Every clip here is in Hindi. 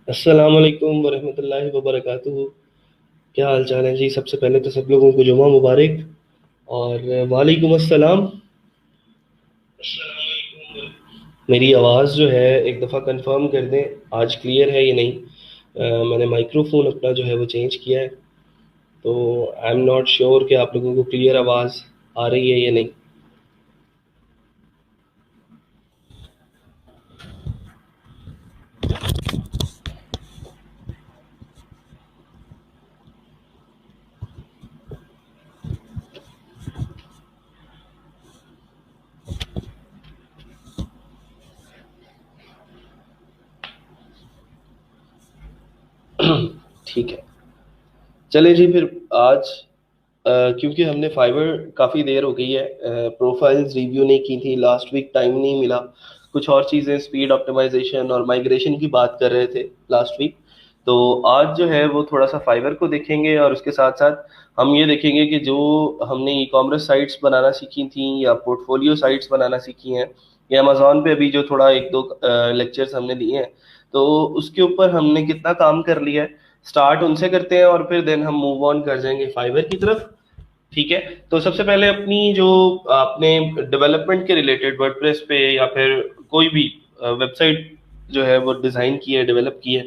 अस्सलाम वालेकुम वरहमतुल्लाहि वबरकातुहू। क्या हाल चाल है जी? सबसे पहले तो सब लोगों को जुमा मुबारक। और वालेकुम अस्सलाम। मेरी आवाज़ जो है एक दफ़ा कंफर्म कर दें, आज क्लियर है या नहीं। मैंने माइक्रोफोन अपना जो है वो चेंज किया है, तो आई एम नॉट श्योर कि आप लोगों को क्लियर आवाज़ आ रही है या नहीं। ठीक है, चले जी फिर। आज क्योंकि हमने फाइवर काफ़ी देर हो गई है, प्रोफाइल्स रिव्यू नहीं की थी, लास्ट वीक टाइम नहीं मिला। कुछ और चीज़ें स्पीड ऑप्टिमाइजेशन और माइग्रेशन की बात कर रहे थे लास्ट वीक। तो आज जो है वो थोड़ा सा फाइवर को देखेंगे और उसके साथ साथ हम ये देखेंगे कि जो हमने ई कॉमर्स साइट्स बनाना सीखी थी या पोर्टफोलियो साइट्स बनाना सीखी हैं, या अमेजोन पे अभी जो थोड़ा एक दो लेक्चर्स हमने दिए हैं, तो उसके ऊपर हमने कितना काम कर लिया है। स्टार्ट उनसे करते हैं और फिर देन हम मूव ऑन कर जाएंगे फाइवर की तरफ। ठीक है। तो सबसे पहले अपनी जो आपने डेवलपमेंट के रिलेटेड वर्डप्रेस पे या फिर कोई भी वेबसाइट जो है वो डिज़ाइन की है, डेवलप की है,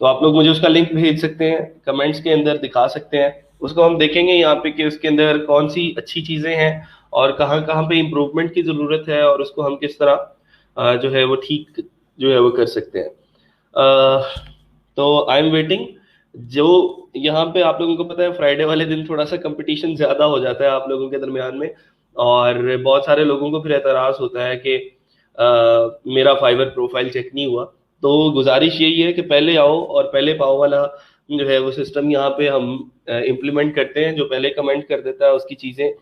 तो आप लोग मुझे उसका लिंक भेज सकते हैं, कमेंट्स के अंदर दिखा सकते हैं। उसको हम देखेंगे यहाँ पे कि उसके अंदर कौन सी अच्छी चीज़ें हैं और कहाँ कहाँ पे इम्प्रूवमेंट की ज़रूरत है, और उसको हम किस तरह जो है वो ठीक जो है वो कर सकते हैं। तो आई एम वेटिंग। जो यहाँ पे आप लोगों को पता है, फ्राइडे वाले दिन थोड़ा सा कंपटीशन ज्यादा हो जाता है आप लोगों के दरमियान में, और बहुत सारे लोगों को फिर एतराज होता है कि मेरा फाइवर प्रोफाइल चेक नहीं हुआ। तो गुजारिश यही है कि पहले आओ और पहले पाओ वाला जो है वो सिस्टम यहाँ पे हम इम्प्लीमेंट करते हैं। जो पहले कमेंट कर देता है उसकी चीज़ें,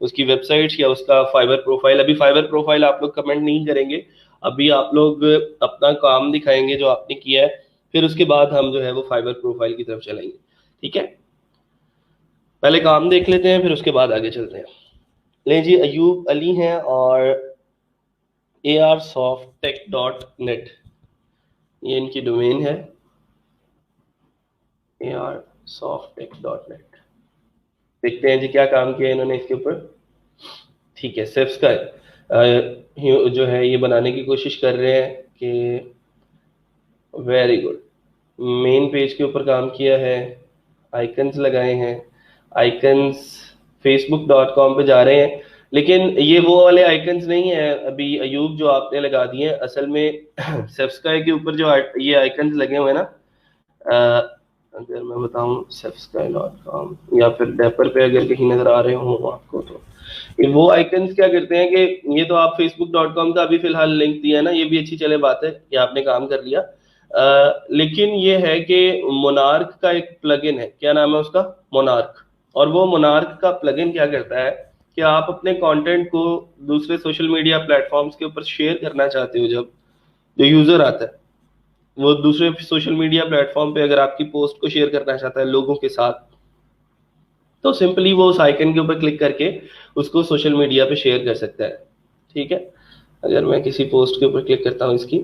उसकी वेबसाइट्स या उसका फाइबर प्रोफाइल, अभी फाइबर प्रोफाइल आप लोग कमेंट नहीं करेंगे, अभी आप लोग अपना काम दिखाएंगे जो आपने किया है, फिर उसके बाद हम जो है वो फाइबर प्रोफाइल की तरफ चलेंगे। ठीक है, पहले काम देख लेते हैं फिर उसके बाद आगे चलते हैं। ले जी, अयूब अली हैं और ARSoftTech.net, ये इनकी डोमेन है, ARSoftTech.net। देखते हैं जी क्या काम किया इन्होंने इसके ऊपर। ठीक है, सिर्फ का जो है ये बनाने की कोशिश कर रहे हैं कि वेरी गुड, मेन पेज के ऊपर काम किया है, आइकन्स लगाए हैं। आइकन्स facebook.com पे जा रहे हैं, लेकिन ये वो वाले आइकन्स नहीं है अभी अयूब जो आपने लगा दिए हैं। असल में सब्सक्राइब के ऊपर जो ये आइकन्स लगे हुए हैं ना, अगर मैं बताऊं subscribe.com या फिर डेपर पे अगर कहीं नजर आ रहे हो आपको, तो ये वो आइकन्स क्या करते हैं कि ये तो आप facebook.com का अभी फिलहाल लिंक दिया है ना, ये भी अच्छी चले बात है कि आपने काम कर लिया। लेकिन ये है कि मोनार्क का एक प्लगइन है, क्या नाम है उसका, मोनार्क। और वो मोनार्क का प्लगइन क्या करता है कि आप अपने कंटेंट को दूसरे सोशल मीडिया प्लेटफॉर्म्स के ऊपर शेयर करना चाहते हो, जब जो यूजर आता है वो दूसरे सोशल मीडिया प्लेटफॉर्म पे अगर आपकी पोस्ट को शेयर करना चाहता है लोगों के साथ, तो सिंपली वो उस आइकन के ऊपर क्लिक करके उसको सोशल मीडिया पे शेयर कर सकता है। ठीक है, अगर मैं किसी पोस्ट के ऊपर क्लिक करता हूँ इसकी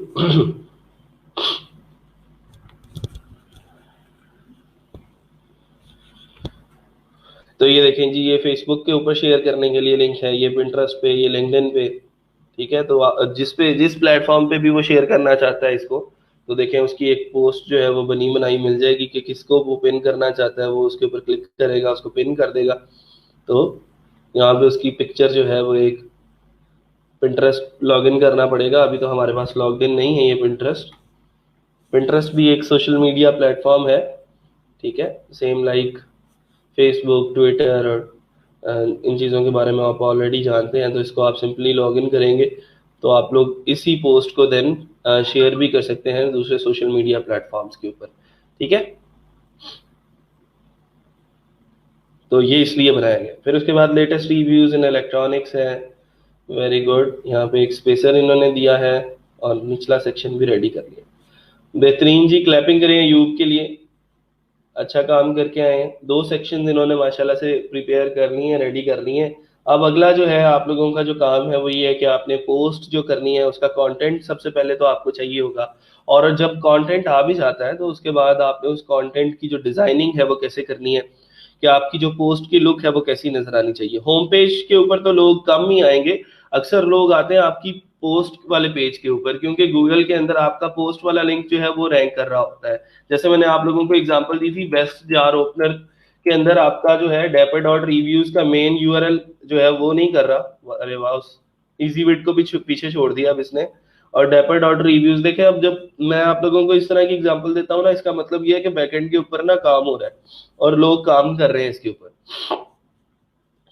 तो ये देखें जी, ये फेसबुक के ऊपर शेयर करने के लिए लिंक है, ये पिंटरेस्ट पे, ये लिंक्डइन पे। ठीक है, तो जिस प्लेटफॉर्म पे भी वो शेयर करना चाहता है इसको, तो देखें उसकी एक पोस्ट जो है वो बनी बनाई मिल जाएगी कि किसको वो पिन करना चाहता है, वो उसके ऊपर क्लिक करेगा, उसको पिन कर देगा। तो यहाँ पे उसकी पिक्चर जो है वो एक, पिंटरेस्ट लॉगिन करना पड़ेगा, अभी तो हमारे पास लॉगिन नहीं है ये पिंटरेस्ट। पिंटरेस्ट भी एक सोशल मीडिया प्लेटफॉर्म है, ठीक है, सेम लाइक फेसबुक, ट्विटर और इन चीज़ों के बारे में आप ऑलरेडी जानते हैं। तो इसको आप सिंपली लॉगिन करेंगे तो आप लोग इसी पोस्ट को देन शेयर भी कर सकते हैं दूसरे सोशल मीडिया प्लेटफॉर्म्स के ऊपर। ठीक है, तो ये इसलिए बनाया गया। फिर उसके बाद लेटेस्ट रिव्यूज इन इलेक्ट्रॉनिक्स है, वेरी गुड, यहाँ पे एक स्पेसर इन्होंने दिया है और निचला सेक्शन भी रेडी कर लिया। बेहतरीन जी, क्लैपिंग करें यूब के लिए, अच्छा काम करके आए हैं। दो सेक्शन इन्होंने माशाल्लाह से प्रिपेयर कर ली हैं, रेडी कर ली हैं, अब अगला जो है आप लोगों का जो काम है वो ये है कि आपने पोस्ट जो करनी है उसका कंटेंट सबसे पहले तो आपको चाहिए होगा। और जब कंटेंट आ भी जाता है तो उसके बाद आपने उस कंटेंट की जो डिजाइनिंग है वो कैसे करनी है, कि आपकी जो पोस्ट की लुक है वो कैसी नजर आनी चाहिए। होम पेज के ऊपर तो लोग कम ही आएंगे, अक्सर लोग आते हैं आपकी पोस्ट वाले पेज के ऊपर, क्योंकि गूगल के अंदर आपका पोस्ट वाला लिंक जो है वो रैंक कर रहा होता है। जैसे मैंने आप लोगों को एग्जांपल दी थी, बेस्ट जार ओपनर के अंदर आपका जो है डेपर डॉट रिव्यूज का मेन यूआरएल जो है वो नहीं कर रहा। अरे वाह, उस इजी विट को भी पीछे छोड़ दिया अब इसने। और डेपर डॉट रिव्यूज देखें, अब जब मैं आप लोगों को इस तरह की एग्जांपल देता हूँ ना, इसका मतलब ये है कि बैकएंड के ऊपर ना काम हो रहा है और लोग काम कर रहे हैं इसके ऊपर।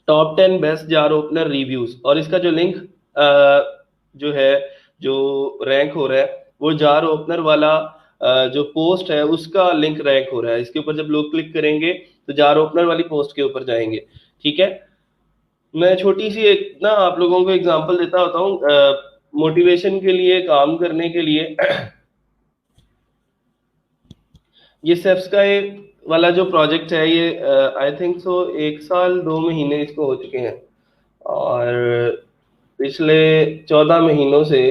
Top 10 best jar opener reviews, और इसका जो लिंक जो है जो रैंक हो रहा है वो जार ओपनर वाला जो पोस्ट है उसका लिंक रैंक हो रहा है। इसके ऊपर जब लोग क्लिक करेंगे तो जार ओपनर वाली पोस्ट के ऊपर जाएंगे। ठीक है, मैं छोटी सी एक ना आप लोगों को एग्जांपल देता होता हूँ मोटिवेशन के लिए, काम करने के लिए। ये सेफ्स का ये वाला जो प्रोजेक्ट है ये आई थिंक सो 1 साल 2 महीने इसको हो चुके हैं, और पिछले 14 महीनों से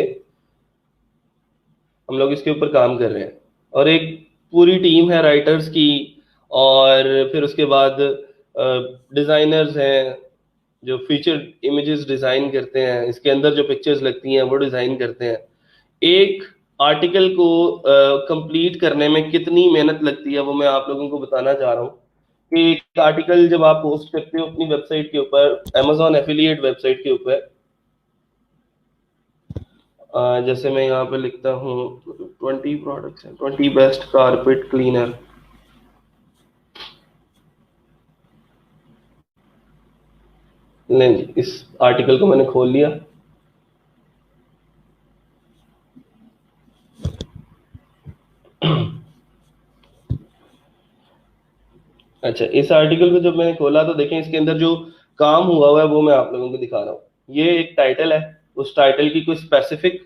हम लोग इसके ऊपर काम कर रहे हैं। और एक पूरी टीम है राइटर्स की, और फिर उसके बाद डिजाइनर्स हैं जो फीचर इमेजेस डिजाइन करते हैं, इसके अंदर जो पिक्चर्स लगती हैं वो डिजाइन करते हैं। एक आर्टिकल को कंप्लीट करने में कितनी मेहनत लगती है वो मैं आप लोगों को बताना चाह रहा हूँ। कि एक आर्टिकल जब आप पोस्ट करते हो अपनी वेबसाइट के ऊपर, Amazon एफिलिएट वेबसाइट के ऊपर, जैसे मैं यहाँ पे लिखता हूँ 20 प्रोडक्ट्स हैं, 20 बेस्ट कारपेट क्लीनर। नहीं जी, इस आर्टिकल को मैंने खोल लिया। अच्छा, इस आर्टिकल को जब मैंने खोला तो देखें इसके अंदर जो काम हुआ है वो मैं आप लोगों को दिखा रहा हूँ। ये एक टाइटल है, उस टाइटल की कोई स्पेसिफिक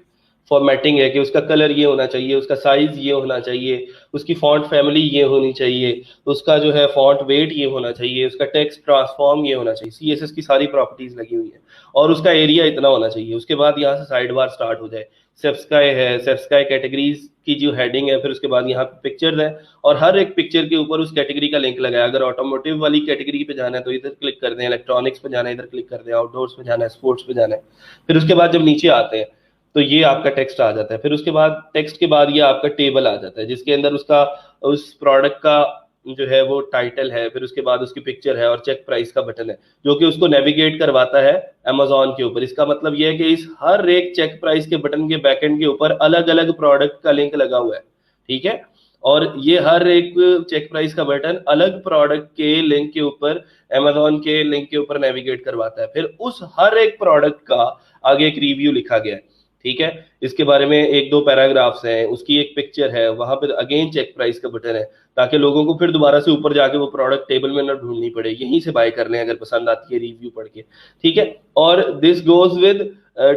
फॉर्मेटिंग है कि उसका कलर ये होना चाहिए, उसका साइज ये होना चाहिए, उसकी फॉन्ट फैमिली ये होनी चाहिए, उसका जो है फॉन्ट वेट ये होना चाहिए, उसका टेक्स्ट ट्रांसफॉर्म ये होना चाहिए, सीएसएस की सारी प्रॉपर्टीज लगी हुई है, और उसका एरिया इतना होना चाहिए। उसके बाद यहाँ से साइड बार स्टार्ट हो जाए, सेफ्स्काई है, सेफ्स्काई कैटेगरीज की जो हेडिंग है, फिर उसके बाद यहाँ पे पिक्चर्स है, और हर एक पिक्चर के ऊपर उस कैटेगरी का लिंक लगाया। अगर ऑटोमोटिव वाली कैटेगरी पे जाना है तो इधर क्लिक कर दें, इलेक्ट्रॉनिक्स पे जाना है इधर क्लिक कर दें, आउटडोर्स पे जाना है, स्पोर्ट्स पे जाना है। फिर उसके बाद जब नीचे आते हैं तो ये आपका टेक्स्ट आ जाता है। फिर उसके बाद टेक्स्ट के बाद ये आपका टेबल आ जाता है जिसके अंदर उसका उस प्रोडक्ट का जो है वो टाइटल है, फिर उसके बाद उसकी पिक्चर है और चेक प्राइस का बटन है जो कि उसको नेविगेट करवाता है अमेजोन के ऊपर। इसका मतलब ये है कि इस हर एक चेक प्राइस के बटन के बैकएंड के ऊपर अलग अलग प्रोडक्ट का लिंक लगा हुआ है। ठीक है, और ये हर एक चेक प्राइस का बटन अलग प्रोडक्ट के लिंक के ऊपर, अमेजोन के लिंक के ऊपर नेविगेट करवाता है। फिर उस हर एक प्रोडक्ट का आगे एक रिव्यू लिखा गया है। ठीक है, इसके बारे में 1-2 पैराग्राफ्स हैं, उसकी एक पिक्चर है, वहां पर अगेन चेक प्राइस का बटन है, ताकि लोगों को फिर दोबारा से ऊपर जाके वो प्रोडक्ट टेबल में ना ढूंढनी पड़े, यहीं से बाय कर लें अगर पसंद आती है रिव्यू पढ़ के। ठीक है, और दिस गोज विद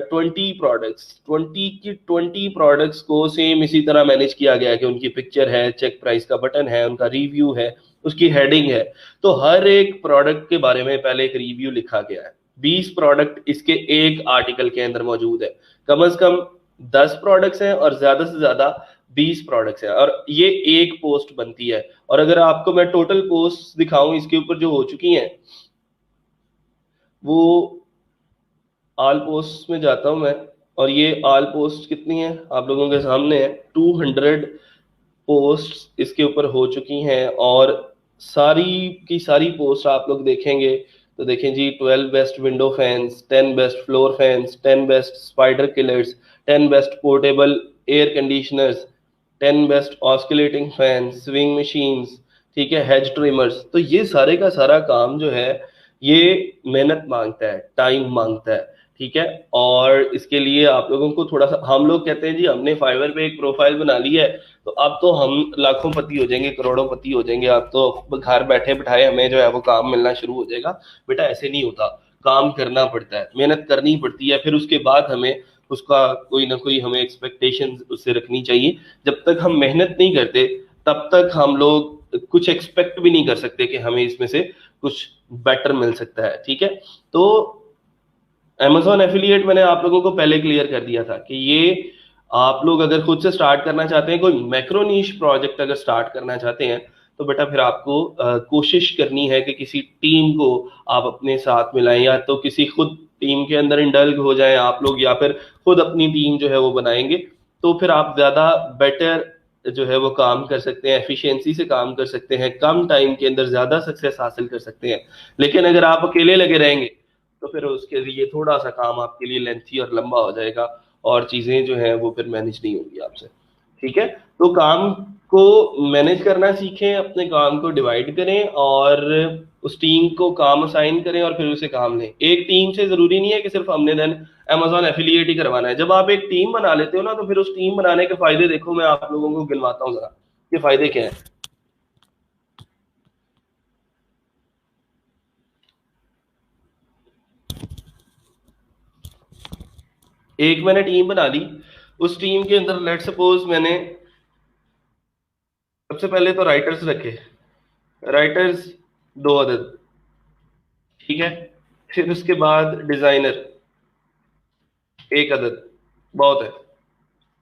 20 प्रोडक्ट्स, 20 को सेम इसी तरह मैनेज किया गया है कि उनकी पिक्चर है, चेक प्राइस का बटन है, उनका रिव्यू है, उसकी हेडिंग है। तो हर एक प्रोडक्ट के बारे में पहले एक रिव्यू लिखा गया है। 20 प्रोडक्ट इसके एक आर्टिकल के अंदर मौजूद है, कम से कम 10 प्रोडक्ट्स हैं और ज्यादा से ज्यादा 20 प्रोडक्ट्स हैं, और ये एक पोस्ट बनती है। और अगर आपको मैं टोटल पोस्ट दिखाऊं इसके ऊपर जो हो चुकी हैं, वो ऑल पोस्ट में जाता हूं मैं, और ये ऑल पोस्ट कितनी है आप लोगों के सामने है, 200 पोस्ट इसके ऊपर हो चुकी हैं। और सारी की सारी पोस्ट आप लोग देखेंगे तो देखें जी, 12 best window fans, 10 best floor fans, 10 best spider killers, 10 best portable air conditioners, 10 best oscillating fan, swing machines, ठीक है, हेज ट्रिमर्स। तो ये सारे का सारा काम जो है ये मेहनत मांगता है, टाइम मांगता है। ठीक है, और इसके लिए आप लोगों को थोड़ा सा, हम लोग कहते हैं जी हमने फाइवर पे एक प्रोफाइल बना ली है तो अब तो हम लाखों पति हो जाएंगे, करोड़ों पति हो जाएंगे, अब तो घर बैठे बिठाए हमें जो है वो काम मिलना शुरू हो जाएगा। बेटा ऐसे नहीं होता, काम करना पड़ता है, मेहनत करनी पड़ती है, फिर उसके बाद हमें उसका कोई ना कोई हमें एक्सपेक्टेशन उससे रखनी चाहिए। जब तक हम मेहनत नहीं करते तब तक हम लोग कुछ एक्सपेक्ट भी नहीं कर सकते कि हमें इसमें से कुछ बेटर मिल सकता है। ठीक है, तो Amazon एफिलिएट मैंने आप लोगों को पहले क्लियर कर दिया था कि ये आप लोग अगर खुद से स्टार्ट करना चाहते हैं, कोई मैक्रो नीश प्रोजेक्ट अगर स्टार्ट करना चाहते हैं, तो बेटा फिर आपको कोशिश करनी है कि किसी टीम को आप अपने साथ मिलाएं, या तो किसी खुद टीम के अंदर इंडल्ग हो जाएं आप लोग, या फिर खुद अपनी टीम जो है वो बनाएंगे, तो फिर आप ज्यादा बेटर जो है वो काम कर सकते हैं, एफिशिएंसी से काम कर सकते हैं, कम टाइम के अंदर ज्यादा सक्सेस हासिल कर सकते हैं। लेकिन अगर आप अकेले लगे रहेंगे तो फिर उसके लिए थोड़ा सा काम आपके लिए लेंथी और लंबा हो जाएगा, और चीजें जो है वो फिर मैनेज नहीं होंगी आपसे। ठीक है, तो काम को मैनेज करना सीखें, अपने काम को डिवाइड करें और उस टीम को काम असाइन करें और फिर उसे काम लें। एक टीम से जरूरी नहीं है कि सिर्फ हमने देन Amazon एफिलिएट ही करवाना है। जब आप एक टीम बना लेते हो ना, तो फिर उस टीम बनाने के फायदे देखो, मैं आप लोगों को गिनवाता हूँ जरा, ये फायदे क्या है। एक मैंने टीम बना दी, उस टीम के अंदर लेट सपोज मैंने सबसे पहले तो राइटर्स रखे, राइटर्स 2 अदद, ठीक है। फिर उसके बाद डिजाइनर 1 अदद, बहुत है।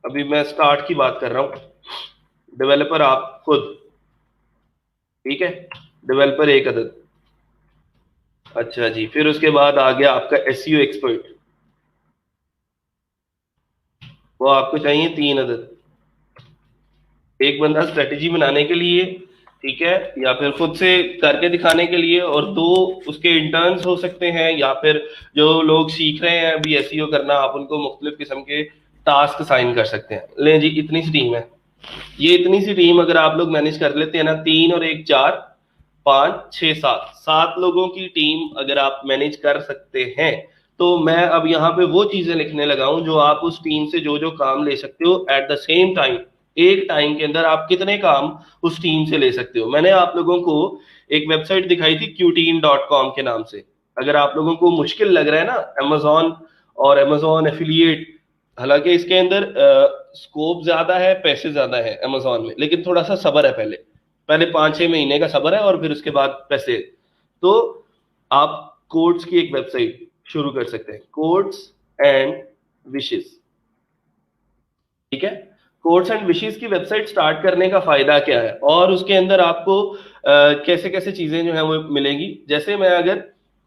अभी मैं स्टार्ट की बात कर रहा हूँ। डेवलपर आप खुद, ठीक है, डेवलपर 1 अदद। अच्छा जी, फिर उसके बाद आ गया आपका एसईओ एक्सपर्ट, वो आपको चाहिए 3 अदद। एक बंदा स्ट्रेटेजी बनाने के लिए, ठीक है, या फिर खुद से करके दिखाने के लिए, और 2 उसके इंटर्न्स हो सकते हैं, या फिर जो लोग सीख रहे हैं अभी एसईओ करना, आप उनको मुख्तलिफ किस्म के टास्क साइन कर सकते हैं। ले जी, इतनी सी टीम है। ये इतनी सी टीम अगर आप लोग मैनेज कर लेते हैं ना, 3 और 1 4 5 6 7 7 लोगों की टीम अगर आप मैनेज कर सकते हैं, तो मैं अब यहाँ पे वो चीजें लिखने लगा हूं जो आप उस टीम से जो जो काम ले सकते हो एट द सेम टाइम। एक टाइम के अंदर आप कितने काम उस टीम से ले सकते हो। मैंने आप लोगों को एक वेबसाइट दिखाई थी qteam.com के नाम से। अगर आप लोगों को मुश्किल लग रहा है ना अमेजोन और अमेजोन एफिलिएट, हालांकि इसके अंदर स्कोप ज्यादा है, पैसे ज्यादा है अमेजोन में, लेकिन थोड़ा सा सब्र है, पहले पहले 5-6 महीने का सब्र है और फिर उसके बाद पैसे। तो आप कोड्स की एक वेबसाइट शुरू कर सकते हैं, कोड्स एंड विशेस, ठीक है। कोड्स एंड विशेस की वेबसाइट स्टार्ट करने का फायदा क्या है, और उसके अंदर आपको कैसे कैसे चीजें जो है वो मिलेंगी। जैसे मैं अगर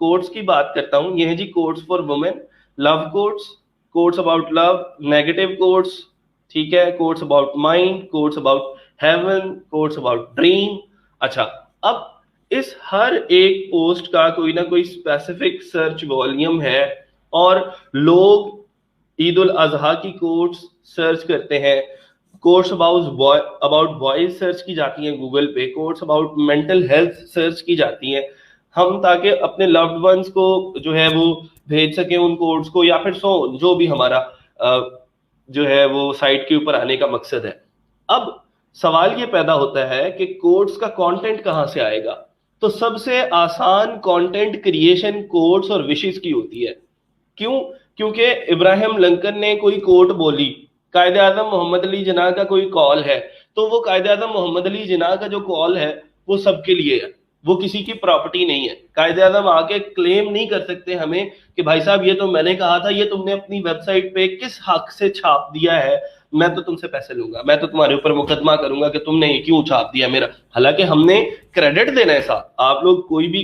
कोड्स की बात करता हूँ, ये है जी codes for women, love codes, codes about love, negative codes, ठीक है, codes about mind, codes about heaven, codes about dream. अच्छा, अब इस हर एक पोस्ट का कोई ना कोई स्पेसिफिक सर्च वॉल्यूम है, और लोग ईद उल अजहा की कोट्स सर्च करते हैं, कोट्स अबाउट बॉयज सर्च की जाती हैं गूगल पे, quotes about mental health search की जाती हैं, हम ताकि अपने लव्ड वंस को जो है वो भेज सकें उन कोड्स को, या फिर सो जो भी हमारा जो है वो साइट के ऊपर आने का मकसद है। अब सवाल ये पैदा होता है कि कोड्स का कंटेंट कहाँ से आएगा। तो सबसे आसान कंटेंट क्रिएशन कोड्स और विशेस की होती है। क्यों? क्योंकि इब्राहिम लंकन ने कोई कोट बोली, कायदे आजम मोहम्मद अली जिन्ना का कोई कॉल है, तो वो कायदे आजम मोहम्मद अली जिन्ना का जो कॉल है वो सबके लिए है, वो किसी की प्रॉपर्टी नहीं है। कायदे आजम आके क्लेम नहीं कर सकते हमें कि भाई साहब ये तो मैंने कहा था, ये तुमने अपनी वेबसाइट पे किस हक से छाप दिया है, मैं तो तुमसे पैसे लूंगा, मैं तो तुम्हारे ऊपर मुकदमा करूंगा कि तुमने ये क्यों छाप दिया मेरा। हालांकि हमने क्रेडिट देना है साथ। आप लोग कोई भी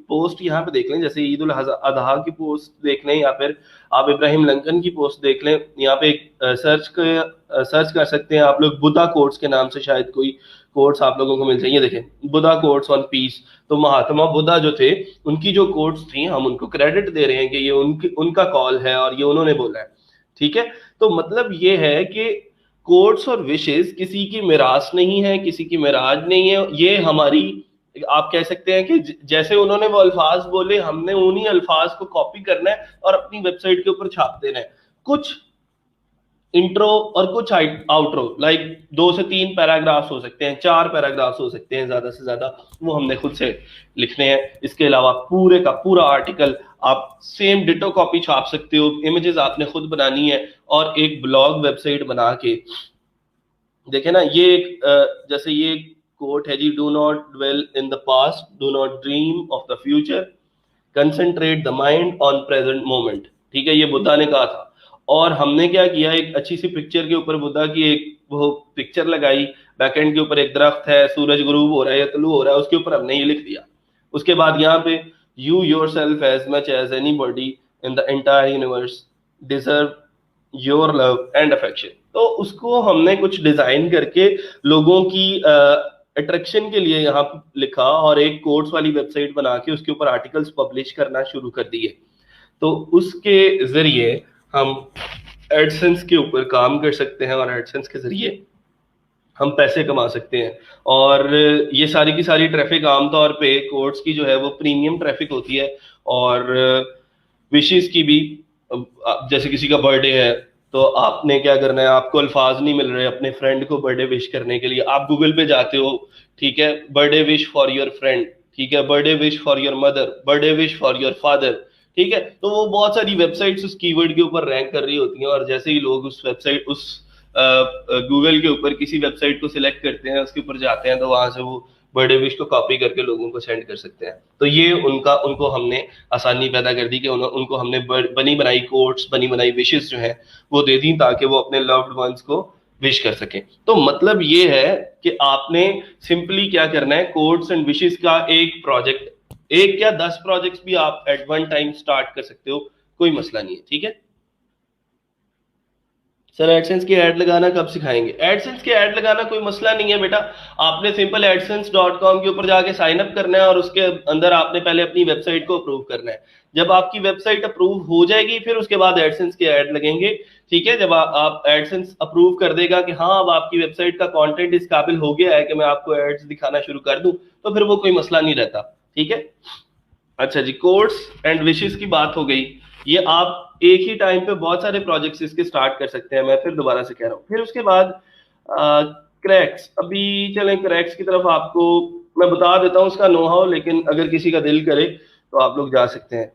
पोस्ट यहाँ पे देख लें, जैसे ईद उल अजहा की पोस्ट देख लें, या फिर आप इब्राहिम लंकन की पोस्ट देख लें, यहाँ पे सर्च कर सकते हैं आप लोग बुद्धा कोट्स के नाम से, शायद कोई कोट्स आप लोगों को मिल जाएंगे। देखें, बुद्धा कोट्स ऑन पीस, तो महात्मा बुद्धा जो थे उनकी जो कोट्स थी, हम उनको क्रेडिट दे रहे हैं कि ये उनका कॉल है और ये उन्होंने बोला है, ठीक है। तो मतलब ये है कि कोट्स और विशेस किसी की मिरास नहीं है, किसी की मिराज नहीं है, ये हमारी, आप कह सकते हैं कि जैसे उन्होंने वो अल्फाज बोले, हमने उन्हीं अल्फाज को कॉपी करना है और अपनी वेबसाइट के ऊपर छाप देना है। कुछ इंट्रो और कुछ आउट्रो, लाइक 2 से 3 पैराग्राफ्स हो सकते हैं, 4 पैराग्राफ्स हो सकते हैं ज्यादा से ज्यादा, वो हमने खुद से लिखने हैं। इसके अलावा पूरे का पूरा आर्टिकल आप सेम डिटो कॉपी छाप सकते हो, इमेजेस आपने खुद बनानी है, और एक ब्लॉग वेबसाइट बना के, देखे ना, ये एक जैसे ये कोट है जी, do not dwell in the past, do not dream of the future, concentrate the mind on present moment, ठीक है, ये बुद्धा ने कहा था। और हमने क्या किया, एक अच्छी सी पिक्चर के ऊपर बुद्धा की एक वो पिक्चर लगाई, बैकएंड के ऊपर एक दरख्त है, सूरज गुरूब हो रहा है या तुलू हो रहा है, उसके ऊपर हमने ये लिख दिया। उसके बाद यहाँ पे you yourself as much as anybody in the entire universe deserve your love and affection. तो उसको हमने कुछ डिजाइन करके लोगों की अट्रैक्शन के लिए यहाँ लिखा, और एक कोर्स वाली वेबसाइट बना के उसके ऊपर आर्टिकल्स पब्लिश करना शुरू कर दिए। तो उसके जरिए हम एडसेंस के ऊपर काम कर सकते हैं और एडसेंस के जरिए हम पैसे कमा सकते हैं। और ये सारी की सारी ट्रैफिक आमतौर पे कोर्ट्स की जो है वो प्रीमियम ट्रैफिक होती है, और विशेष की भी। जैसे किसी का बर्थडे है तो आपने क्या करना है, आपको अल्फाज नहीं मिल रहे अपने फ्रेंड को बर्थडे विश करने के लिए, आप गूगल पे जाते हो, ठीक है, birthday wish for your friend, ठीक है, birthday wish for your mother, birthday wish for your father, ठीक है। तो वो बहुत सारी वेबसाइट्स उस कीवर्ड के ऊपर रैंक कर रही होती हैं, और जैसे ही लोग उस वेबसाइट उस गूगल के ऊपर किसी वेबसाइट को सिलेक्ट करते हैं, उसके ऊपर जाते हैं, तो वहां से वो बर्थडे विश को कॉपी करके लोगों को सेंड कर सकते हैं। तो ये उनको हमने आसानी पैदा कर दी कि उनको हमने बनी बनाई कोट्स, बनी बनाई विशेस जो है वो दे दी, ताकि वो अपने लव्ड वंस को विश कर सके। तो मतलब ये है कि आपने सिंपली क्या करना है, कोट्स एंड विशेस का एक प्रोजेक्ट, एक क्या 10 प्रोजेक्ट्स भी आप एट वन टाइम स्टार्ट कर सकते हो, कोई मसला नहीं है, ठीक है। सर एडसेंस की ऐड लगाना कब सिखाएंगे? एडसेंस की ऐड लगाना कोई मसला नहीं है बेटा, आपने सिंपल adsense.com के ऊपर जाके साइन अप करना है, और उसके अंदर आपने पहले अपनी वेबसाइट को अप्रूव करना है। जब आपकी वेबसाइट अप्रूव हो जाएगी फिर उसके बाद एडसेंस के ऐड लगेंगे, ठीक है। जब आप एडसेंस अप्रूव कर देगा कि हाँ अब आपकी वेबसाइट का कंटेंट इस काबिल हो गया है कि मैं आपको एड्स दिखाना शुरू कर दूं, तो फिर वो कोई मसला नहीं रहता, ठीक है। अच्छा जी, कोर्स एंड विशेस की बात हो गई। ये आप एक ही टाइम पे बहुत सारे प्रोजेक्ट्स इसके स्टार्ट कर सकते हैं, मैं फिर दोबारा से कह रहा हूँ। फिर उसके बाद क्रैक्स, अभी चलें क्रैक्स की तरफ, आपको मैं बता देता हूँ उसका नो हाउ, लेकिन अगर किसी का दिल करे तो आप लोग जा सकते हैं।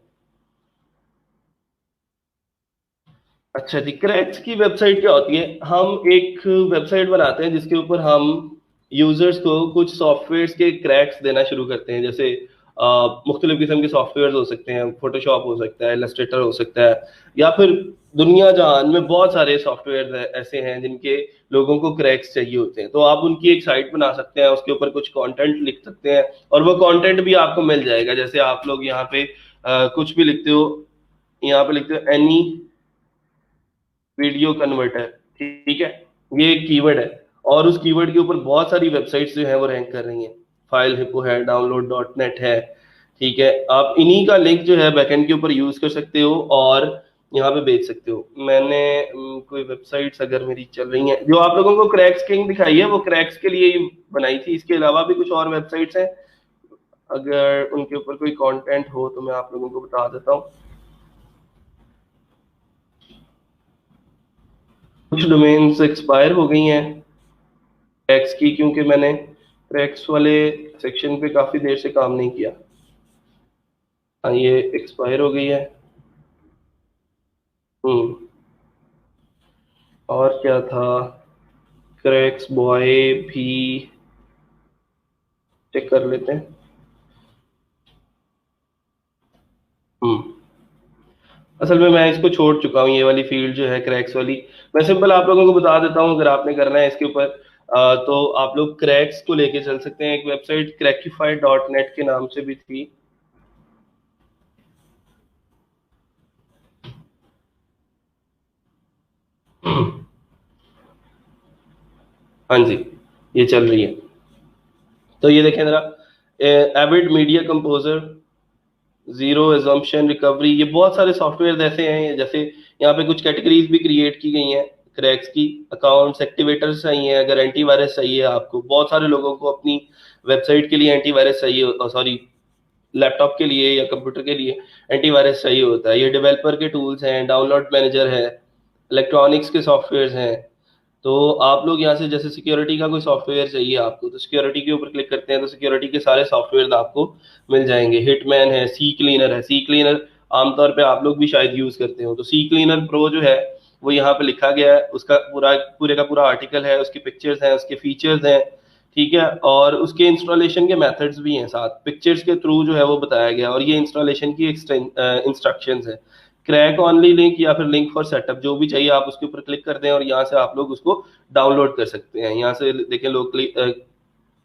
अच्छा जी, क्रैक्स की वेबसाइट क्या होती है, हम एक वेबसाइट बनाते हैं जिसके ऊपर हम यूजर्स को कुछ सॉफ्टवेयर्स के क्रैक्स देना शुरू करते हैं। जैसे मुख्तलिफ किस्म के सॉफ्टवेयर हो सकते हैं, फोटोशॉप हो सकता है, इलस्ट्रेटर हो सकता है, या फिर दुनिया जहान में बहुत सारे सॉफ्टवेयर ऐसे हैं जिनके लोगों को क्रैक्स चाहिए होते हैं। तो आप उनकी एक साइट बना सकते हैं, उसके ऊपर कुछ कंटेंट लिख सकते हैं, और वो कंटेंट भी आपको मिल जाएगा। जैसे आप लोग यहाँ पे कुछ भी लिखते हो, यहाँ पे लिखते हो एनी वीडियो कन्वर्टर, ठीक है, ये एक कीवर्ड है, और उस कीवर्ड के ऊपर बहुत सारी वेबसाइट्स जो है वो रैंक कर रही हैं। फाइल हिपो है, डाउनलोड डॉट नेट है, ठीक है। आप इन्हीं का लिंक जो है बैकएंड के ऊपर यूज कर सकते हो और यहाँ पे बेच सकते हो। मैंने कोई वेबसाइट्स अगर मेरी चल रही हैं, जो आप लोगों को क्रैक्स किंग दिखाई है वो क्रैक्स के लिए ही बनाई थी, इसके अलावा भी कुछ और वेबसाइट्स हैं, अगर उनके ऊपर कोई कंटेंट हो तो मैं आप लोगों को बता देता हूँ। कुछ डोमेन्स एक्सपायर हो गई हैं क्रैक्स की, क्योंकि मैंने क्रैक्स वाले सेक्शन पे काफी देर से काम नहीं किया। हाँ, ये एक्सपायर हो गई है। हम्म, और क्या था, क्रैक्स बॉय भी चेक कर लेते हैं। हम्म, असल में मैं इसको छोड़ चुका हूँ, ये वाली फील्ड जो है क्रैक्स वाली। मैं सिंपल आप लोगों को बता देता हूँ, अगर आपने करना है इसके ऊपर तो आप लोग क्रैक्स को लेके चल सकते हैं। एक वेबसाइट क्रैकिफाई.नेट के नाम से भी थी। हाँ जी, ये चल रही है। तो ये देखें जरा, Avid media composer, zero assumption recovery, ये बहुत सारे सॉफ्टवेयर ऐसे हैं। जैसे यहाँ पे कुछ कैटेगरीज भी क्रिएट की गई हैं क्रैक्स की। अकाउंट्स एक्टिवेटर्स चाहिए, अगर एंटीवायरस चाहिए आपको, बहुत सारे लोगों को अपनी वेबसाइट के लिए एंटीवायरस चाहिए, सॉरी लैपटॉप के लिए या कंप्यूटर के लिए एंटीवायरस चाहिए होता है। ये डेवलपर के टूल्स हैं, डाउनलोड मैनेजर है, इलेक्ट्रॉनिक्स के सॉफ्टवेयर हैं। तो आप लोग यहाँ से जैसे सिक्योरिटी का कोई सॉफ्टवेयर चाहिए आपको, तो सिक्योरिटी के ऊपर क्लिक करते हैं तो सिक्योरिटी के सारे सॉफ्टवेयर आपको मिल जाएंगे। हिटमैन है, सी क्लीनर है। सी क्लीनर आमतौर पे आप लोग भी शायद यूज करते हो। तो सी क्लीनर प्रो जो है वो यहाँ पे लिखा गया है, उसका पूरे का पूरा आर्टिकल है, उसकी पिक्चर्स हैं, उसके फीचर्स हैं, ठीक है, और उसके इंस्टॉलेशन के मेथड्स भी हैं साथ पिक्चर्स के थ्रू जो है वो बताया गया, और ये इंस्टॉलेशन की इंस्ट्रक्शंस है। क्रैक ऑनली लिंक या फिर लिंक फॉर सेटअप, जो भी चाहिए आप उसके ऊपर क्लिक कर दें और यहाँ से आप लोग उसको डाउनलोड कर सकते हैं। यहाँ से देखें लोग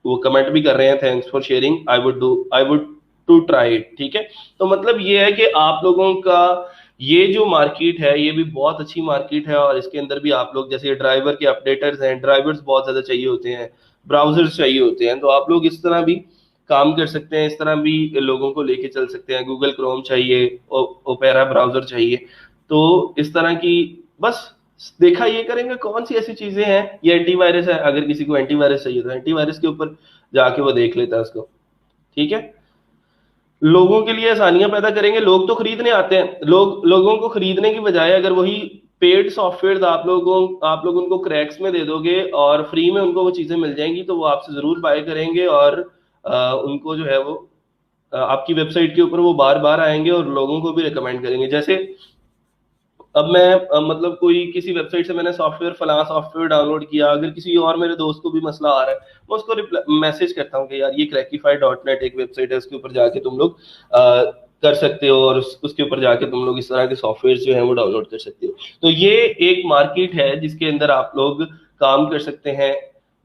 वो कमेंट भी कर रहे हैं, thanks for sharing, I would to try it. ठीक है, तो मतलब ये है कि आप लोगों का ये जो मार्केट है ये भी बहुत अच्छी मार्केट है, और इसके अंदर भी आप लोग जैसे ड्राइवर के अपडेटर्स हैं, ड्राइवर्स बहुत ज्यादा चाहिए होते हैं, ब्राउजर्स चाहिए होते हैं, तो आप लोग इस तरह भी काम कर सकते हैं, इस तरह भी लोगों को लेके चल सकते हैं। गूगल क्रोम चाहिए, ओपेरा ब्राउजर चाहिए, तो इस तरह की बस देखा ये करेंगे कौन सी ऐसी चीजें हैं। ये एंटीवायरस है, अगर किसी को एंटीवायरस चाहिए तो एंटीवायरस के ऊपर जाके वो देख लेता है उसको। ठीक है, लोगों के लिए आसानियां पैदा करेंगे, लोग तो खरीदने आते हैं, लोगों को खरीदने की बजाय अगर वही पेड सॉफ्टवेयर आप लोग उनको क्रैक्स में दे दोगे और फ्री में उनको वो चीजें मिल जाएंगी, तो वो आपसे जरूर बाय करेंगे, और उनको जो है वो आपकी वेबसाइट के ऊपर वो बार बार आएंगे और लोगों को भी रिकमेंड करेंगे। जैसे अब मैं मतलब कोई किसी वेबसाइट से मैंने फलाना सॉफ्टवेयर डाउनलोड किया, अगर किसी और मेरे दोस्त को भी मसला आ रहा है, मैं उसको मैसेज करता हूँ कि यार ये crackify.net एक वेबसाइट है, उसके ऊपर जाके तुम लोग कर सकते हो, और उसके ऊपर जाके तुम लोग इस तरह के सॉफ्टवेयर जो है वो डाउनलोड कर सकते हो। तो ये एक मार्केट है जिसके अंदर आप लोग काम कर सकते हैं,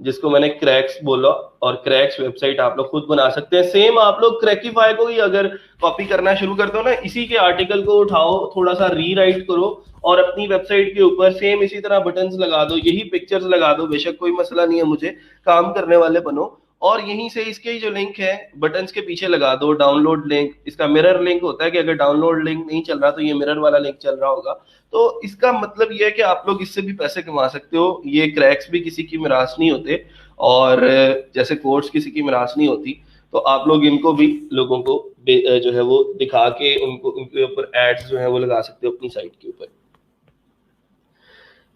जिसको मैंने क्रैक्स बोला, और क्रैक्स वेबसाइट आप लोग खुद बना सकते हैं। सेम आप लोग क्रैकिफाई को ही अगर कॉपी करना शुरू कर दो ना, इसी के आर्टिकल को उठाओ, थोड़ा सा रीराइट करो और अपनी वेबसाइट के ऊपर सेम इसी तरह बटन्स लगा दो, यही पिक्चर्स लगा दो, बेशक कोई मसला नहीं है, मुझे काम करने वाले बनो, और यहीं से इसके जो लिंक है बटन्स के पीछे लगा दो, डाउनलोड लिंक, इसका मिरर लिंक होता है कि अगर डाउनलोड लिंक नहीं चल रहा तो ये मिरर वाला लिंक चल रहा होगा। तो इसका मतलब ये है कि आप लोग इससे भी पैसे कमा सकते हो। ये क्रैक्स भी किसी की मिरास नहीं होते, और जैसे कोर्स किसी की मिरास नहीं होती, तो आप लोग इनको भी लोगों को जो है वो दिखा के उनको उनके ऊपर एड्स जो है वो लगा सकते हो अपनी साइट के ऊपर।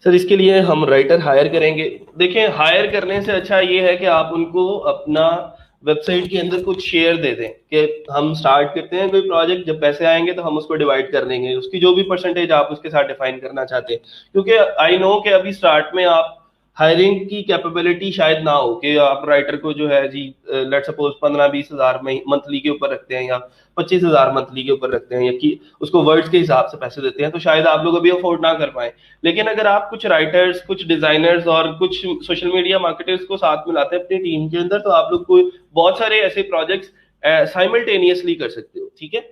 सर इसके लिए हम राइटर हायर करेंगे। देखें, हायर करने से अच्छा ये है कि आप उनको अपना वेबसाइट के अंदर कुछ शेयर दे दें कि हम स्टार्ट करते हैं कोई प्रोजेक्ट, जब पैसे आएंगे तो हम उसको डिवाइड कर देंगे, उसकी जो भी परसेंटेज आप उसके साथ डिफाइन करना चाहते हैं। क्योंकि आई नो कि अभी स्टार्ट में आप हायरिंग की कैपेबिलिटी शायद ना हो कि आप राइटर को जो है जी लेट सपोज 15-20 हज़ार मंथली के ऊपर रखते हैं, या 25 हज़ार मंथली के ऊपर रखते हैं, या कि उसको वर्ड्स के हिसाब से पैसे देते हैं, तो शायद आप लोग अभी अफोर्ड ना कर पाए। लेकिन अगर आप कुछ राइटर्स, कुछ डिजाइनर्स और कुछ सोशल मीडिया मार्केटर्स को साथ मिलाते हैं अपनी टीम के अंदर, तो आप लोग को बहुत सारे ऐसे प्रोजेक्ट्स साइमल्टेनियसली कर सकते हो। ठीक है,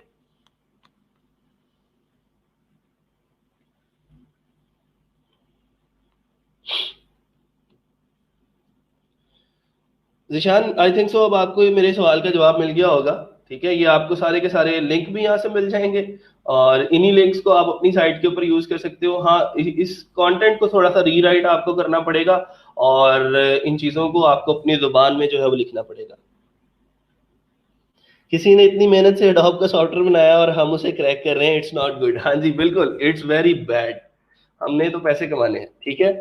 जिशान आई थिंक सो अब आपको ये मेरे सवाल का जवाब मिल गया होगा। ठीक है, ये आपको सारे के सारे लिंक भी यहाँ से मिल जाएंगे, और इन्हीं लिंक्स को आप अपनी साइट के ऊपर यूज कर सकते हो। हाँ, इस कंटेंट को थोड़ा सा रीराइट आपको करना पड़ेगा, और इन चीजों को आपको अपनी जुबान में जो है वो लिखना पड़ेगा। किसी ने इतनी मेहनत से एडोब का सॉफ्टवेयर बनाया और हम उसे क्रैक कर रहे हैं, इट्स नॉट गुड। हाँ जी बिल्कुल, इट्स वेरी बैड। हमने तो पैसे कमाने हैं। ठीक है।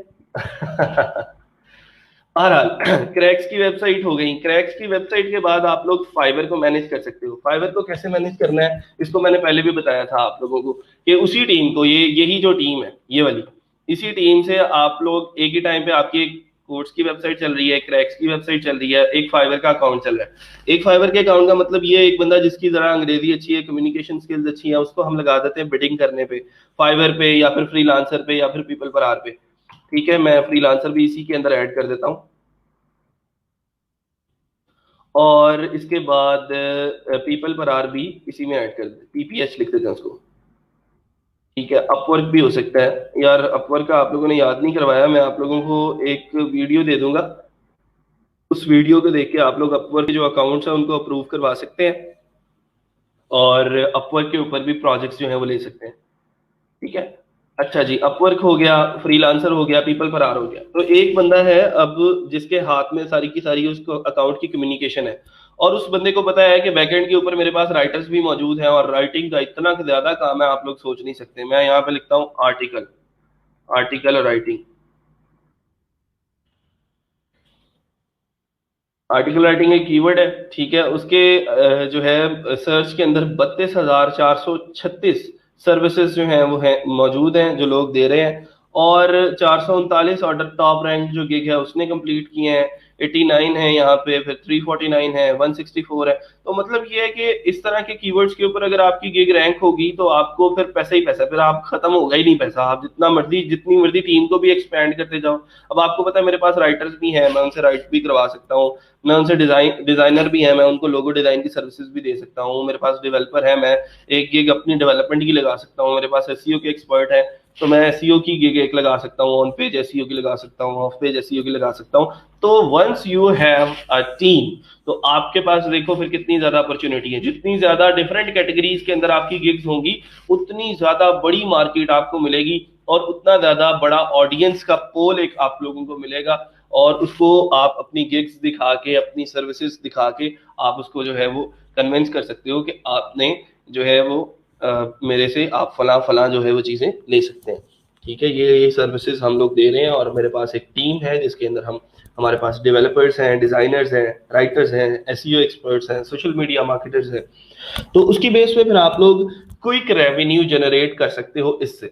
बहरहाल क्रैक्स की वेबसाइट हो गई। क्रैक्स की वेबसाइट के बाद आप लोग फाइवर को मैनेज कर सकते हो। फाइवर को कैसे मैनेज करना है इसको मैंने पहले भी बताया था आप लोगों को, कि उसी टीम को, यही जो टीम है ये वाली, इसी टीम से आप लोग एक ही टाइम पे, आपकी एक कोर्स की वेबसाइट चल रही है, क्रैक्स की वेबसाइट चल रही है, एक फाइवर का अकाउंट चल रहा है। एक फाइवर के अकाउंट का मतलब ये, एक बंदा जिसकी जरा अंग्रेजी अच्छी है, कम्युनिकेशन स्किल्स अच्छी है, उसको हम लगा देते हैं बिडिंग करने पे फाइवर पे, या फिर फ्रीलांसर पे, या फिर पीपल पर आर पे। ठीक है, मैं फ्रीलांसर भी इसी के अंदर ऐड कर देता हूँ, और इसके बाद पीपल पर आर भी इसी में ऐड कर दे, पीपीएच लिख देते हैं उसको। ठीक है, अपवर्क भी हो सकता है। यार अपवर्क का आप लोगों ने याद नहीं करवाया, मैं आप लोगों को एक वीडियो दे दूंगा, उस वीडियो को देख के आप लोग अपवर्क के जो अकाउंट्स हैं उनको अप्रूव करवा सकते हैं, और अपवर्क के ऊपर भी प्रोजेक्ट्स जो है वो ले सकते हैं। ठीक है, अच्छा जी, अपवर्क हो गया, फ्रीलांसर हो गया, पीपल फरार हो गया। तो एक बंदा है अब जिसके हाथ में सारी की सारी उसको अकाउंट की कम्युनिकेशन है, और उस बंदे को पता है कि बैकएंड के ऊपर मेरे पास राइटर्स भी मौजूद हैं, और राइटिंग का इतना ज्यादा काम है आप लोग सोच नहीं सकते। मैं यहाँ पे लिखता हूँ आर्टिकल, आर्टिकल और राइटिंग। आर्टिकल राइटिंग एक कीवर्ड है। ठीक है, उसके जो है सर्च के अंदर 32,436 सर्विसेज जो हैं वो हैं मौजूद हैं, जो लोग दे रहे हैं, और 439 ऑर्डर टॉप रैंक जो गिग है उसने कंप्लीट किए हैं, 89 है यहाँ पे, फिर 349 है, 164 है। तो मतलब ये है कि इस तरह के कीवर्ड्स के ऊपर अगर आपकी गिग रैंक होगी तो आपको फिर पैसा ही पैसा, फिर आप खत्म होगा ही नहीं पैसा, आप जितनी मर्जी टीम को भी एक्सपेंड करते जाओ। अब आपको पता है मेरे पास राइटर्स भी हैं, मैं उनसे राइट भी करवा सकता हूँ, मैं उनसे डिजाइनर भी है, मैं उनको लोगो डिजाइन की सर्विसेज भी दे सकता हूँ, मेरे पास डेवलपर है, मैं एक गिग अपनी डेवलपमेंट की लगा सकता हूँ, मेरे पास एसईओ के एक्सपर्ट है तो मैं एसईओ की गिग एक लगा सकता हूँ, ऑन पेज एसईओ की लगा सकता हूँ, ऑफ पेज एसईओ की लगा सकता हूँ। तो once you have a team तो आपके पास देखो फिर कितनी ज्यादा अपॉर्चुनिटी है, जितनी ज्यादा डिफरेंट कैटेगरीज के अंदर आपकी गिग्स होंगी उतनी ज्यादा बड़ी मार्केट आपको मिलेगी और उतना ज्यादा बड़ा ऑडियंस का पोल एक आप लोगों को मिलेगा, और उसको आप अपनी गिग्स दिखा के अपनी सर्विसेज दिखा के आप उसको जो है वो कन्विंस कर सकते हो कि आपने जो है वो मेरे से आप फला फला जो है वो चीज़ें ले सकते हैं। ठीक है, ये सर्विसेज हम लोग दे रहे हैं और मेरे पास एक टीम है जिसके अंदर हमारे पास डेवलपर्स हैं, डिजाइनर्स हैं, राइटर्स हैं, एसईओ एक्सपर्ट्स हैं, सोशल मीडिया मार्केटर्स हैं। तो उसकी बेस पे फिर आप लोग क्विक रेवेन्यू जनरेट कर सकते हो। इससे